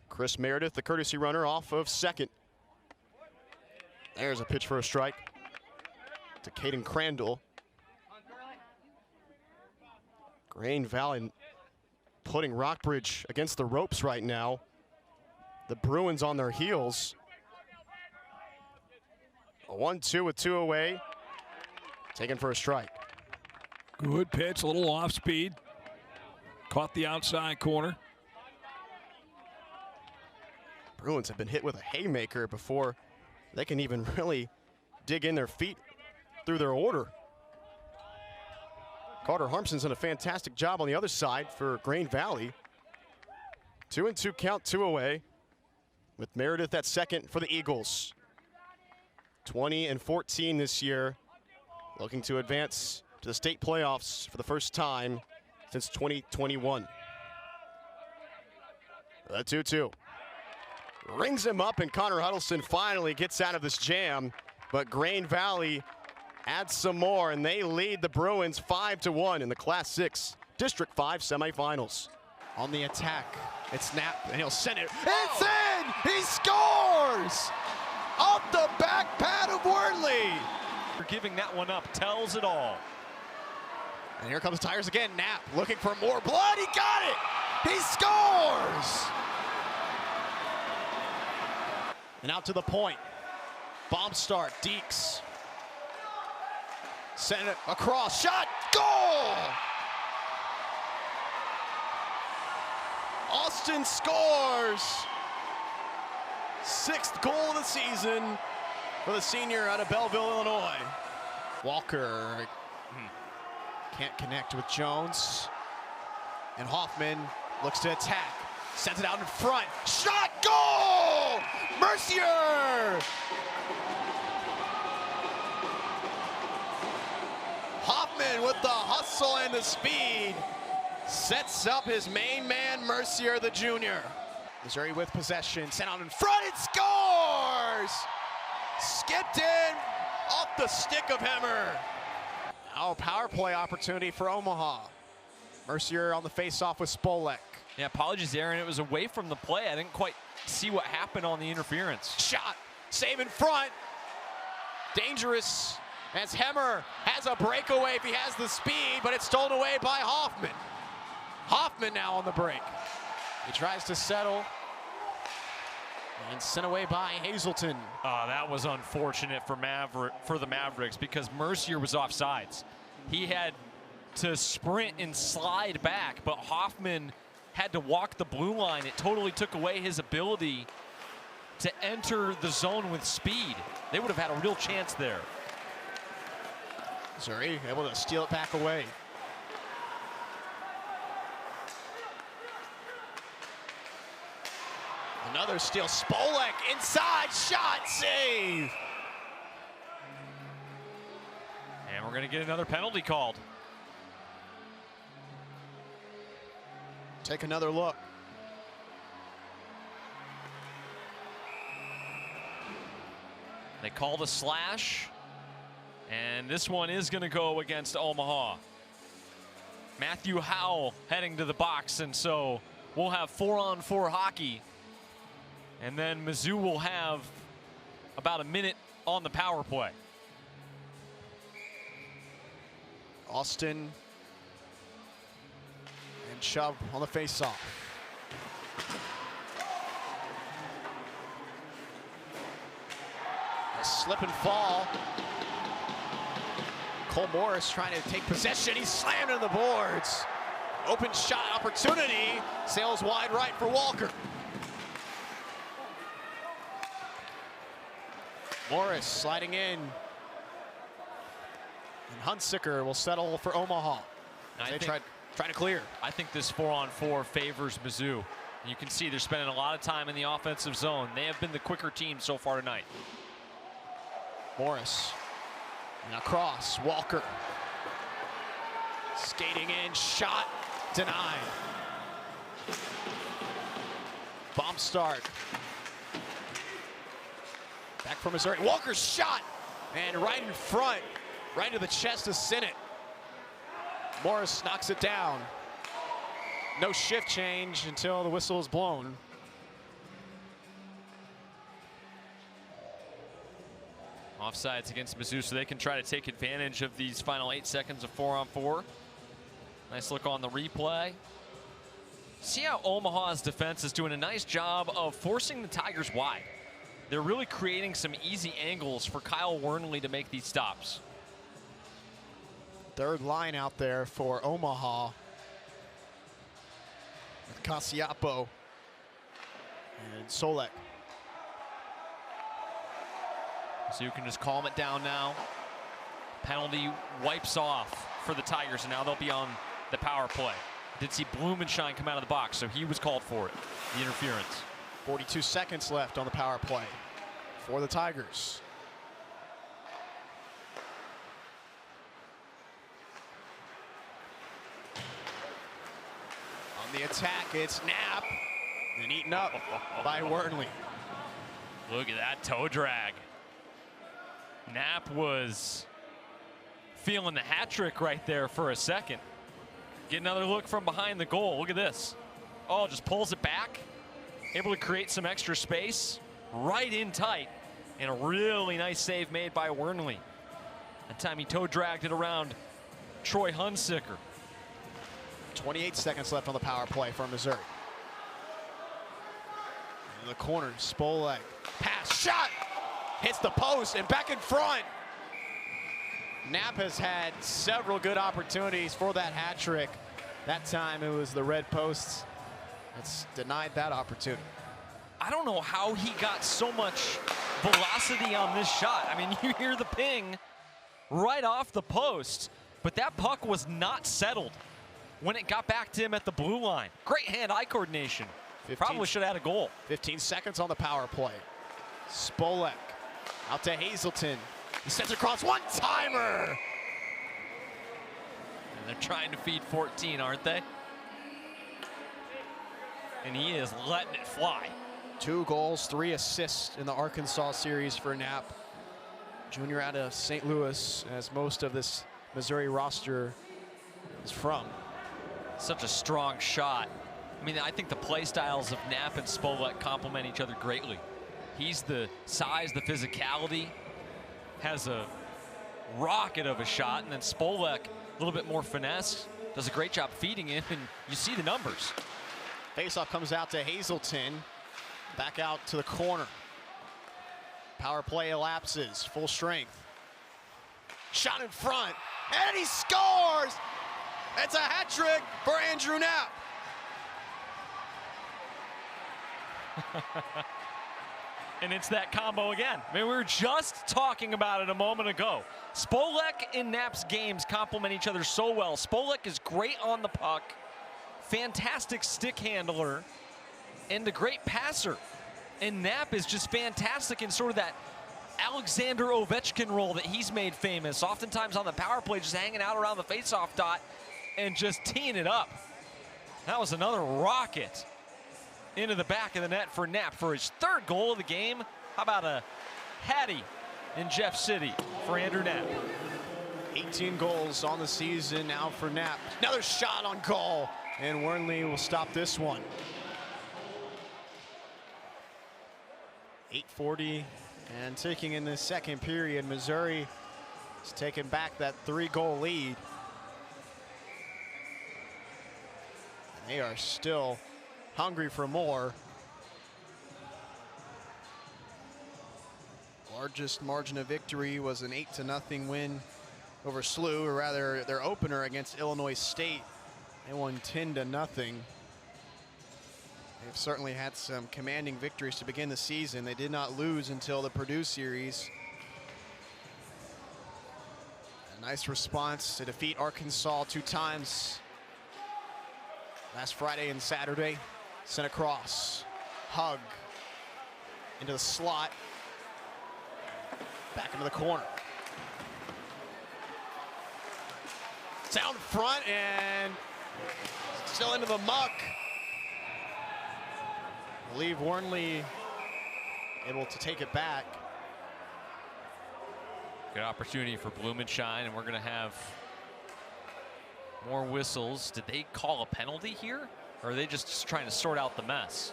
Chris Meredith, the courtesy runner, off of second. There's a pitch for a strike to Caden Crandall. Grain Valley putting Rockbridge against the ropes right now. The Bruins on their heels. A 1-2 with 2 away. Taken for a strike. Good pitch, a little off speed. Caught the outside corner. Bruins have been hit with a haymaker before they can even really dig in their feet through their order. Carter Harmson's done a fantastic job on the other side for Grain Valley. 2-2 count, 2 away, with Meredith at second for the Eagles. 20-14 this year, looking to advance to the state playoffs for the first time since 2021. The 2-2. Rings him up, and Connor Huddleston finally gets out of this jam, but Grain Valley adds some more, and they lead the Bruins 5-1 in the Class 6 District 5 semifinals. On the attack, it's Knapp, and he'll send it. It's in! He scores! Off the back pad of Worley. For giving that one up tells it all. And here comes Tigers again. Knapp looking for more blood. He got it! He scores! And out to the point. Bomb start, Deeks. Send it across, shot, goal! Austin scores! 6th goal of the season for the senior out of Belleville, Illinois. Walker can't connect with Jones. And Hoffman looks to attack. Sends it out in front. Shot, goal! Mercier! Hoffman with the hustle and the speed sets up his main man, Mercier, the junior. Missouri with possession, sent out in front, it scores! Skipped in off the stick of Hemmer. Now a power play opportunity for Omaha. Mercier on the face-off with Spolek. Yeah, apologies, Aaron. It was away from the play. I didn't quite see what happened on the interference. Shot, save in front. Dangerous as Hemmer has a breakaway if he has the speed, but it's stolen away by Hoffman. Hoffman now on the break. He tries to settle and sent away by Hazelton. That was unfortunate for the Mavericks because Mercier was offsides. He had to sprint and slide back, but Hoffman had to walk the blue line. It totally took away his ability to enter the zone with speed. They would have had a real chance there. Missouri able to steal it back away. Another steal, Spolek inside, shot, save. And we're gonna get another penalty called. Take another look. They call the slash, and this one is gonna go against Omaha. Matthew Howell heading to the box, and so we'll have 4-on-4 hockey. And then Mizzou will have about a minute on the power play. Austin and Chubb on the face-off. A slip and fall. Cole Morris trying to take possession. He's slammed into the boards. Open shot opportunity. Sails wide right for Walker. Morris sliding in. And Hunsicker will settle for Omaha. They try to clear. I think this 4-on-4 favors Mizzou. And you can see they're spending a lot of time in the offensive zone. They have been the quicker team so far tonight. Morris. And across, Walker. Skating in, shot, denied. Bomb start. Back from Missouri. Walker's shot! And right in front, right into the chest of Sinnott. Morris knocks it down. No shift change until the whistle is blown. Offsides against Mizzou, so they can try to take advantage of these final 8 seconds of 4-on-4. Nice look on the replay. See how Omaha's defense is doing a nice job of forcing the Tigers wide. they're really creating some easy angles for Kyle Wernley to make these stops. Third line out there for Omaha. With Cassiapo and Solek. So you can just calm it down now. Penalty wipes off for the Tigers, and now they'll be on the power play. Did see Blumenshine come out of the box, so he was called for it, the interference. 42 seconds left on the power play for the Tigers. On the attack, it's Knapp, and eaten up by Wernley. Look at that toe drag. Knapp was feeling the hat trick right there for a second. Get another look from behind the goal. Look at this. Oh, just pulls it back. Able to create some extra space. Right in tight. And a really nice save made by Wernley. That time he toe dragged it around Troy Hunsicker. 28 seconds left on the power play for Missouri. In the corner, Spolek. Pass, shot! Hits the post and back in front. Knapp has had several good opportunities for that hat trick. That time it was the red posts that's denied that opportunity. I don't know how he got so much velocity on this shot. I mean, you hear the ping right off the post, but that puck was not settled when it got back to him at the blue line. Great hand-eye coordination. Probably should have had a goal. 15 seconds on the power play. Spolek out to Hazelton. He sends across one-timer. And they're trying to feed 14, aren't they? And he is letting it fly. 2 goals, 3 assists in the Arkansas series for Knapp. Junior out of St. Louis, as most of this Missouri roster is from. Such a strong shot. I mean, I think the play styles of Knapp and Spolek complement each other greatly. He's the size, the physicality, has a rocket of a shot, and then Spolek, a little bit more finesse, does a great job feeding it, and you see the numbers. Faceoff comes out to Hazelton, back out to the corner. Power play elapses, full strength. Shot in front, and he scores! It's a hat trick for Andrew Knapp. And it's that combo again. I mean, we were just talking about it a moment ago. Spolek and Knapp's games complement each other so well. Spolek is great on the puck, fantastic stick handler, and a great passer. And Knapp is just fantastic in sort of that Alexander Ovechkin role that he's made famous. Oftentimes on the power play, just hanging out around the faceoff dot and just teeing it up. That was another rocket into the back of the net for Knapp for his 3rd goal of the game. How about a Hattie in Jeff City for Andrew Knapp? 18 goals on the season now for Knapp. Another shot on goal, and Wernley will stop this one. 8:40 and ticking in the second period. Missouri is taking back that 3-goal lead. They are still hungry for more. Largest margin of victory was an 8-0 win over SLU, or rather their opener against Illinois State. They won 10-0. They've certainly had some commanding victories to begin the season. They did not lose until the Purdue series. A nice response to defeat Arkansas 2 times last Friday and Saturday. Sent across, hug into the slot, back into the corner. It's out in front and still into the muck. I believe Wernley able to take it back. Good opportunity for Blumenshine, and we're going to have more whistles. Did they call a penalty here? Or are they just trying to sort out the mess?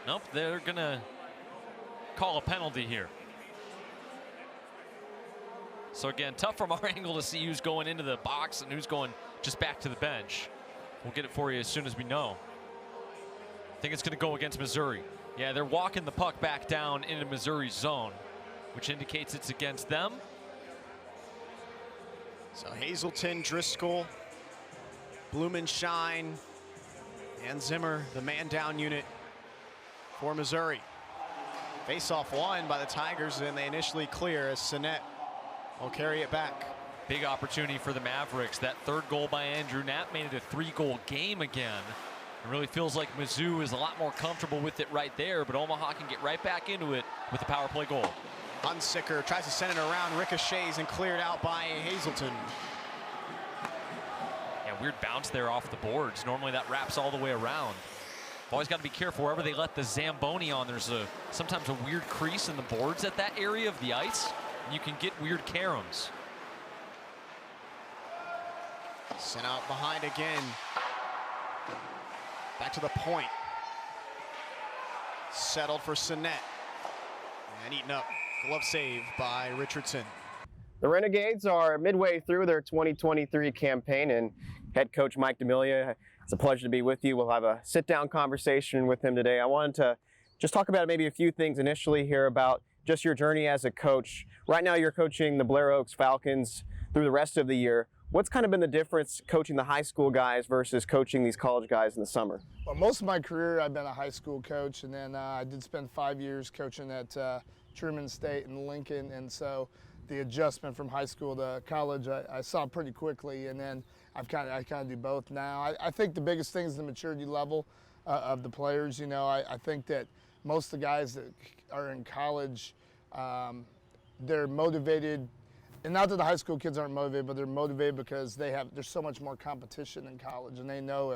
Nope, they're going to call a penalty here. So again, tough from our angle to see who's going into the box and who's going just back to the bench. We'll get it for you as soon as we know. I think it's going to go against Missouri. Yeah, they're walking the puck back down into Missouri's zone, which indicates it's against them. So Hazelton, Driscoll, Blumenshine, and Zimmer, the man-down unit for Missouri. Face-off won by the Tigers, and they initially clear as Sinet will carry it back. Big opportunity for the Mavericks. That third goal by Andrew Knapp made it a 3-goal game again. It really feels like Mizzou is a lot more comfortable with it right there, but Omaha can get right back into it with the power play goal. Hunsicker tries to send it around, ricochets and cleared out by Hazelton. Yeah, weird bounce there off the boards. Normally that wraps all the way around. Always got to be careful wherever they let the Zamboni on. There's sometimes a weird crease in the boards at that area of the ice, and you can get weird caroms. Sent out behind again. Back to the point. Settled for Sinet. And eaten up. Glove save by Richardson. The Renegades are midway through their 2023 campaign, and head coach Mike D'Amelia, it's a pleasure to be with you. We'll have a sit-down conversation with him today. I wanted to just talk about maybe a few things initially here about just your journey as a coach. Right now you're coaching the Blair Oaks Falcons through the rest of the year. What's kind of been the difference coaching the high school guys versus coaching these college guys in the summer? Well, most of my career I've been a high school coach, and then I did spend 5 years coaching at Truman State and Lincoln, and so the adjustment from high school to college I saw pretty quickly, and then I kind of do both now. I think the biggest thing is the maturity level of the players. You know, I think that most of the guys that are in college, they're motivated. And not that the high school kids aren't motivated, but they're motivated because there's so much more competition in college, and they know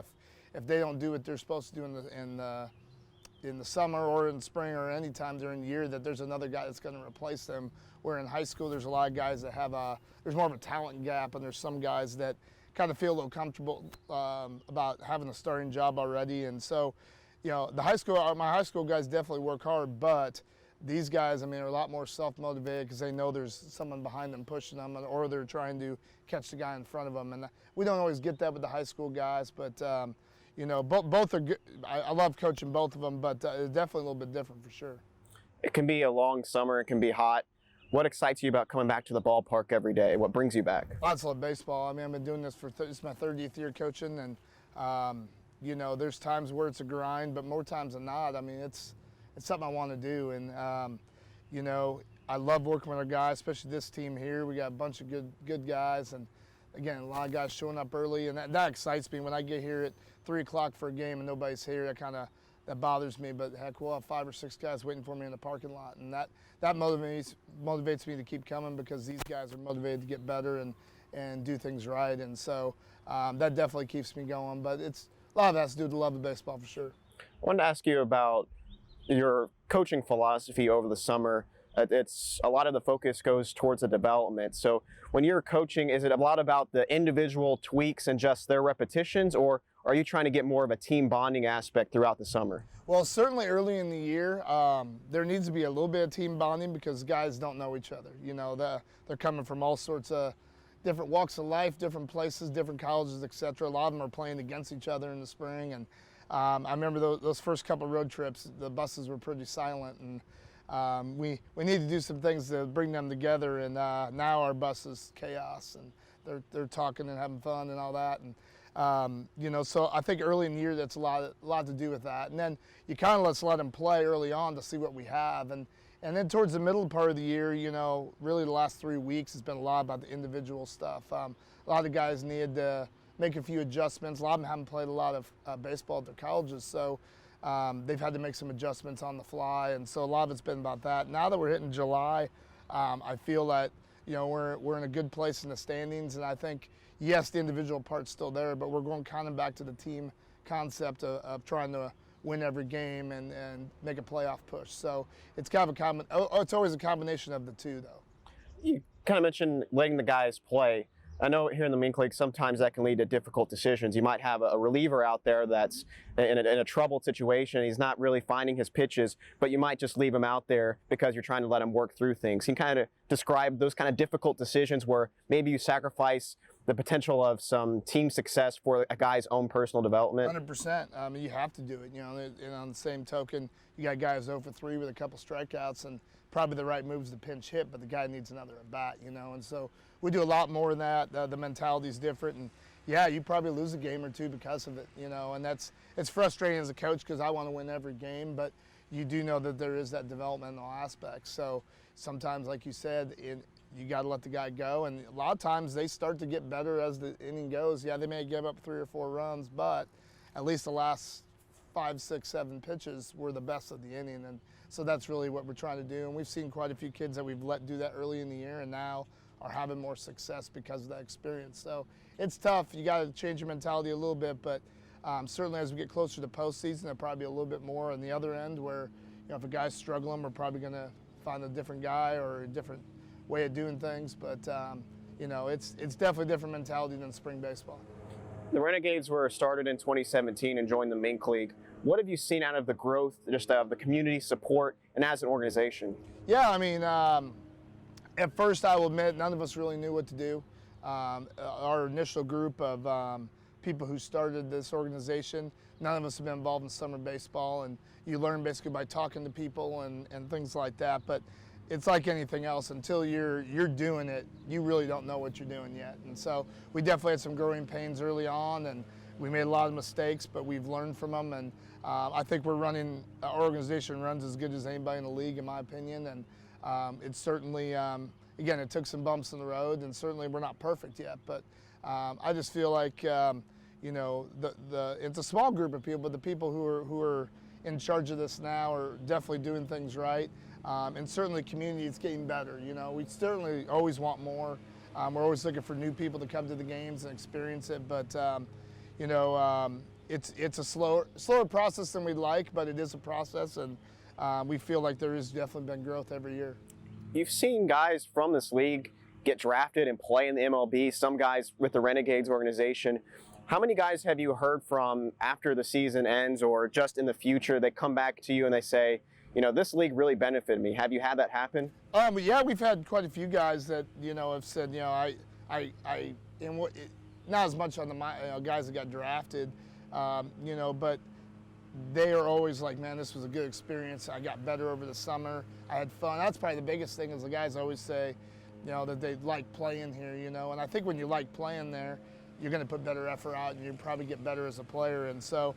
if they don't do what they're supposed to do in the summer or in spring or any time during the year, that there's another guy that's going to replace them. Where in high school, there's a lot of guys that there's more of a talent gap, and there's some guys that kind of feel a little comfortable about having a starting job already. And so, you know, my high school guys definitely work hard, but these guys, I mean, are a lot more self-motivated because they know there's someone behind them pushing them, or they're trying to catch the guy in front of them. And we don't always get that with the high school guys, but you know, both are good. I love coaching both of them, but it's definitely a little bit different for sure. It can be a long summer. It can be hot. What excites you about coming back to the ballpark every day? What brings you back? I just love baseball. I mean, I've been doing this this is my 30th year coaching, and you know, there's times where it's a grind, but more times than not, I mean, it's something I want to do. And you know, I love working with our guys, especially this team here. We got a bunch of good guys, and again, a lot of guys showing up early, and that excites me. When I get here at 3 o'clock for a game and nobody's here, that bothers me. But heck, we'll have 5 or 6 guys waiting for me in the parking lot, and that motivates me to keep coming, because these guys are motivated to get better and do things right. And so that definitely keeps me going. But a lot of it has to do with the love of baseball for sure. I wanted to ask you about your coaching philosophy over the summer. It's a lot of the focus goes towards the development. So when you're coaching, is it a lot about the individual tweaks and just their repetitions, or are you trying to get more of a team bonding aspect throughout the summer? Well, certainly early in the year, there needs to be a little bit of team bonding, because guys don't know each other. You know, they're coming from all sorts of different walks of life, different places, different colleges, etc. A lot of them are playing against each other in the spring, and I remember those first couple road trips, the buses were pretty silent, and we need to do some things to bring them together. And now our bus is chaos, and they're talking and having fun and all that. And you know, so I think early in the year that's a lot to do with that. And then you kind of let them play early on to see what we have. And then towards the middle part of the year, you know, really the last 3 weeks has been a lot about the individual stuff. A lot of guys needed to make a few adjustments. A lot of them haven't played a lot of baseball at their colleges, so they've had to make some adjustments on the fly, and so a lot of it's been about that. Now that we're hitting July, I feel that, you know, we're in a good place in the standings, and I think, yes, the individual part's still there, but we're going kind of back to the team concept of trying to win every game and make a playoff push. So it's kind of it's always a combination of the two, though. You kind of mentioned letting the guys play. I know here in the Mink League, sometimes that can lead to difficult decisions. You might have a reliever out there that's in a troubled situation. He's not really finding his pitches, but you might just leave him out there because you're trying to let him work through things. Can you kind of describe those kind of difficult decisions where maybe you sacrifice the potential of some team success for a guy's own personal development? 100%. I mean, you have to do it. You know, and on the same token, you got guys 0 for 3 with a couple strikeouts and probably the right moves to pinch hit, but the guy needs another at bat. You know, and so we do a lot more than that. The mentality's different, and yeah, you probably lose a game or two because of it. You know, and it's frustrating as a coach because I want to win every game, but you do know that there is that developmental aspect. So sometimes, like you said, you got to let the guy go, and a lot of times they start to get better as the inning goes. Yeah, they may give up 3 or 4 runs, but at least the last 5, 6, 7 pitches were the best of the inning, and so that's really what we're trying to do. And we've seen quite a few kids that we've let do that early in the year, and now are having more success because of that experience. So it's tough. You got to change your mentality a little bit, but certainly as we get closer to postseason, there'll probably be a little bit more on the other end where, you know, if a guy's struggling, we're probably going to find a different guy or a different way of doing things. But, you know, it's definitely a different mentality than spring baseball. The Renegades were started in 2017 and joined the Mink League. What have you seen out of the growth, just of the community support, and as an organization? Yeah, I mean, at first I will admit none of us really knew what to do. Our initial group of people who started this organization, none of us have been involved in summer baseball, and you learn basically by talking to people and things like that. But it's like anything else, until you're doing it, you really don't know what you're doing yet. And so we definitely had some growing pains early on, and we made a lot of mistakes, but we've learned from them. And I think our organization runs as good as anybody in the league, in my opinion. And it's certainly, again, it took some bumps in the road, and certainly we're not perfect yet. But I just feel like, you know, it's a small group of people, but the people who are in charge of this now are definitely doing things right. And certainly community is getting better. You know, we certainly always want more. We're always looking for new people to come to the games and experience it. But, you know, it's a slower process than we'd like, but it is a process, and we feel like there has definitely been growth every year. You've seen guys from this league get drafted and play in the MLB, some guys with the Renegades organization. How many guys have you heard from after the season ends or just in the future that come back to you and they say, you know, this league really benefited me? Have you had that happen? Yeah, we've had quite a few guys that, you know, have said, you know, not as much on the guys that got drafted, you know, but they are always like, man, this was a good experience. I got better over the summer. I had fun. That's probably the biggest thing is the guys always say, you know, that they like playing here, you know. And I think when you like playing there, you're going to put better effort out and you probably get better as a player. And so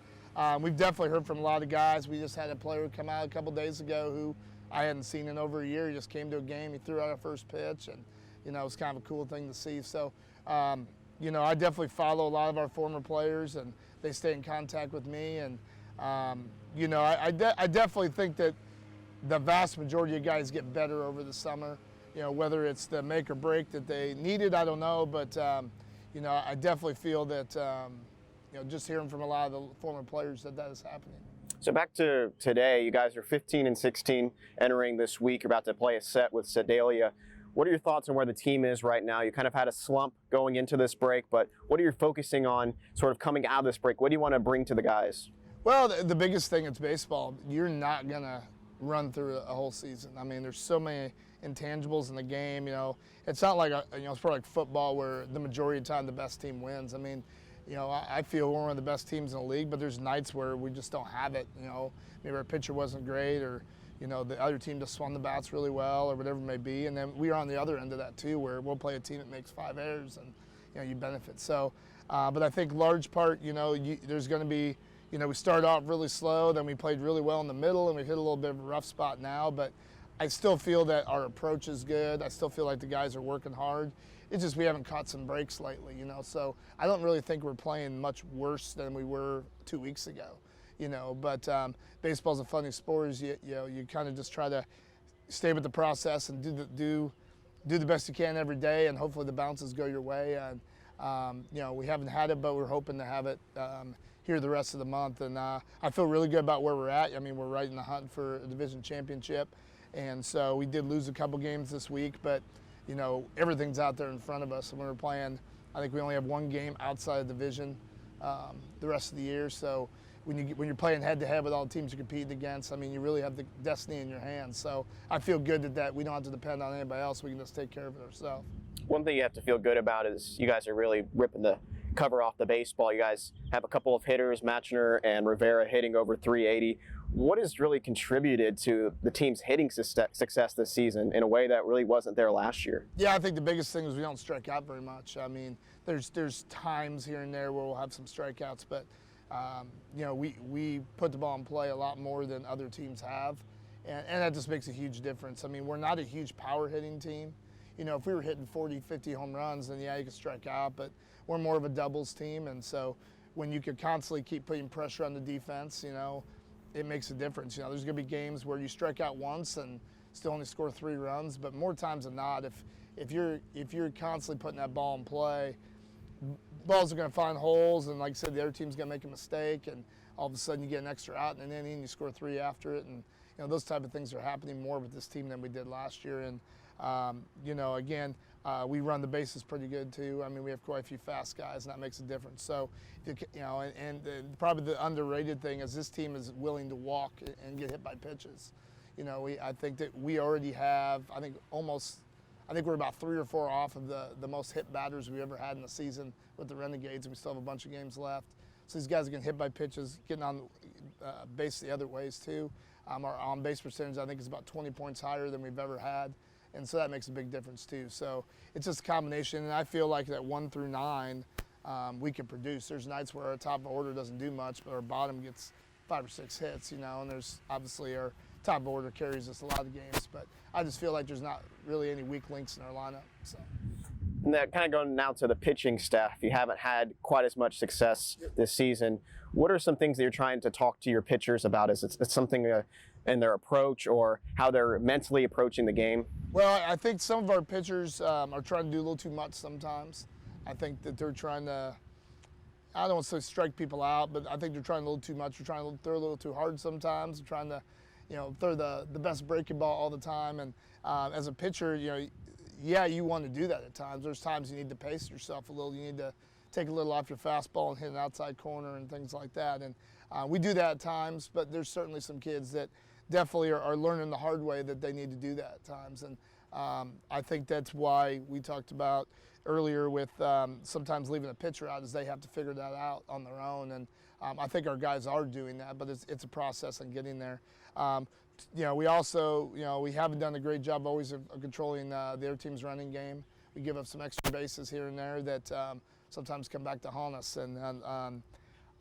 we've definitely heard from a lot of guys. We just had a player come out a couple days ago who I hadn't seen in over a year. He just came to a game. He threw out our first pitch, and, you know, it was kind of a cool thing to see. So, you know, I definitely follow a lot of our former players, and they stay in contact with me. And, you know, I definitely think that the vast majority of guys get better over the summer. You know, whether it's the make or break that they needed, I don't know. But, you know, I definitely feel that, you know, just hearing from a lot of the former players that is happening. So back to today, you guys are 15-16 entering this week. You're about to play a set with Sedalia. What are your thoughts on where the team is right now? You kind of had a slump going into this break, but what are you focusing on sort of coming out of this break? What do you want to bring to the guys? Well, the biggest thing, it's baseball. You're not going to run through a whole season. I mean, there's so many intangibles in the game. You know, it's not like, you know, it's probably like football where the majority of the time the best team wins. I mean, you know, I feel we're one of the best teams in the league, but there's nights where we just don't have it. You know, maybe our pitcher wasn't great, or, you know, the other team just swung the bats really well, or whatever it may be. And then we are on the other end of that too, where we'll play a team that makes 5 errors and, you know, you benefit. So, but I think large part, you know, there's going to be, you know, we started off really slow, then we played really well in the middle, and we hit a little bit of a rough spot now. But I still feel that our approach is good. I still feel like the guys are working hard. It's just we haven't caught some breaks lately, you know. So I don't really think we're playing much worse than we were 2 weeks ago, you know. But baseball's a funny sport. You know, you kind of just try to stay with the process and do the best you can every day, and hopefully the bounces go your way. And you know, we haven't had it, but we're hoping to have it here the rest of the month. And I feel really good about where we're at. I mean, we're right in the hunt for a division championship. And so we did lose a couple games this week, but, you know, everything's out there in front of us. And we're playing, I think we only have 1 game outside of division the rest of the year. So when you're playing head-to-head with all the teams you're competing against, I mean, you really have the destiny in your hands. So I feel good that we don't have to depend on anybody else. We can just take care of it ourselves. One thing you have to feel good about is you guys are really ripping the cover off the baseball. You guys have a couple of hitters, Matchner and Rivera, hitting over 380. What has really contributed to the team's hitting success this season in a way that really wasn't there last year? Yeah, I think the biggest thing is we don't strike out very much. I mean, there's times here and there where we'll have some strikeouts, but you know, we put the ball in play a lot more than other teams have, and that just makes a huge difference. I mean, we're not a huge power hitting team. You know, if we were hitting 40, 50 home runs, then yeah, you could strike out, but we're more of a doubles team, and so when you could constantly keep putting pressure on the defense, you know, it makes a difference. You know, there's going to be games where you strike out once and still only score 3 runs, but more times than not, if you're constantly putting that ball in play, balls are going to find holes, and like I said, the other team's going to make a mistake, and all of a sudden you get an extra out in an inning, you score 3 after it, and you know, those type of things are happening more with this team than we did last year. And you know, again, we run the bases pretty good too. I mean, we have quite a few fast guys, and that makes a difference. So, you know, and probably the underrated thing is this team is willing to walk and get hit by pitches. You know, I think that we already have, I think we're about 3 or 4 off of the most hit batters we ever had in the season with the Renegades, and we still have a bunch of games left. So these guys are getting hit by pitches, getting on base the other ways too. Our on-base percentage, I think, is about 20 points higher than we've ever had. And so that makes a big difference too. So it's just a combination, and I feel like that 1 through 9, we can produce. There's nights where our top order doesn't do much, but our bottom gets 5 or 6 hits, you know, and there's obviously our top order carries us a lot of games, but I just feel like there's not really any weak links in our lineup. So. And that kind of going now to the pitching staff, you haven't had quite as much success this season. What are some things that you're trying to talk to your pitchers about? Is it something in their approach or how they're mentally approaching the game? Well, I think some of our pitchers are trying to do a little too much sometimes. I think that they're trying to, I don't want to say strike people out, but I think they're trying a little too much. They're trying to throw a little too hard sometimes. They're trying to, you know, throw the best breaking ball all the time. And as a pitcher, you know, yeah, you want to do that at times. There's times you need to pace yourself a little. You need to take a little off your fastball and hit an outside corner and things like that. And we do that at times, but there's certainly some kids that definitely are learning the hard way that they need to do that at times. And I think that's why we talked about earlier with sometimes leaving a pitcher out is they have to figure that out on their own. And I think our guys are doing that, but it's a process in getting there. You know, we also, you know, we haven't done a great job always of controlling the other team's running game. We give up some extra bases here and there that sometimes come back to haunt us. And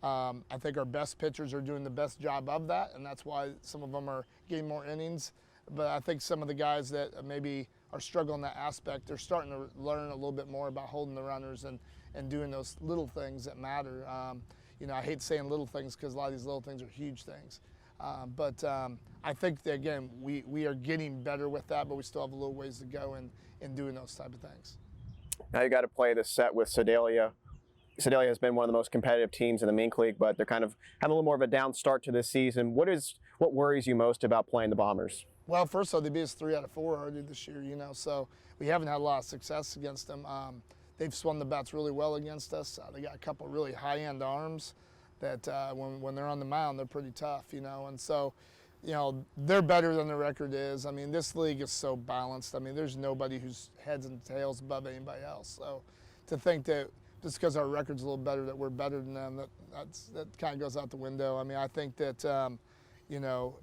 I think our best pitchers are doing the best job of that, and that's why some of them are getting more innings. But I think some of the guys that maybe are struggling in that aspect, they're starting to learn a little bit more about holding the runners and doing those little things that matter. You know, I hate saying little things because a lot of these little things are huge things. But I think that, again, we are getting better with that, but we still have a little ways to go in doing those type of things. Now you got to play this set with Sedalia. Sedalia has been one of the most competitive teams in the Mink League, but they're kind of having a little more of a down start to this season. What worries you most about playing the Bombers? Well, first of all, they beat us 3 out of 4 already this year, you know, so we haven't had a lot of success against them. They've swung the bats really well against us. They got a couple really high-end arms that when they're on the mound, they're pretty tough, you know, and so, you know, they're better than the record is. I mean, this league is so balanced. I mean, there's nobody who's heads and tails above anybody else. So to think that just because our record's a little better that we're better than them, that kind of goes out the window. I mean, I think that, you know,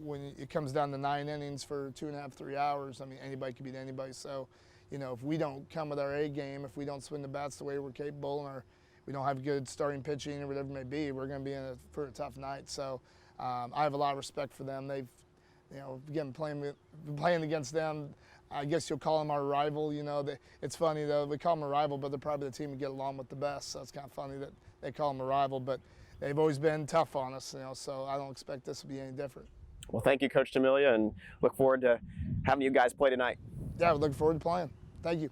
when it comes down to 9 innings for 2.5, 3 hours, I mean, anybody can beat anybody. So, you know, if we don't come with our A game, if we don't swing the bats the way we're capable, and we don't have good starting pitching or whatever it may be, we're going to be for a tough night. So I have a lot of respect for them. They've, you know, again, playing against them, I guess you'll call them our rival. You know, it's funny though, we call them a rival, but they're probably the team we get along with the best. So it's kind of funny that they call them a rival, but they've always been tough on us, you know, so I don't expect this to be any different. Well, thank you, Coach D'Amelia, and look forward to having you guys play tonight. Yeah, we're looking forward to playing. Thank you.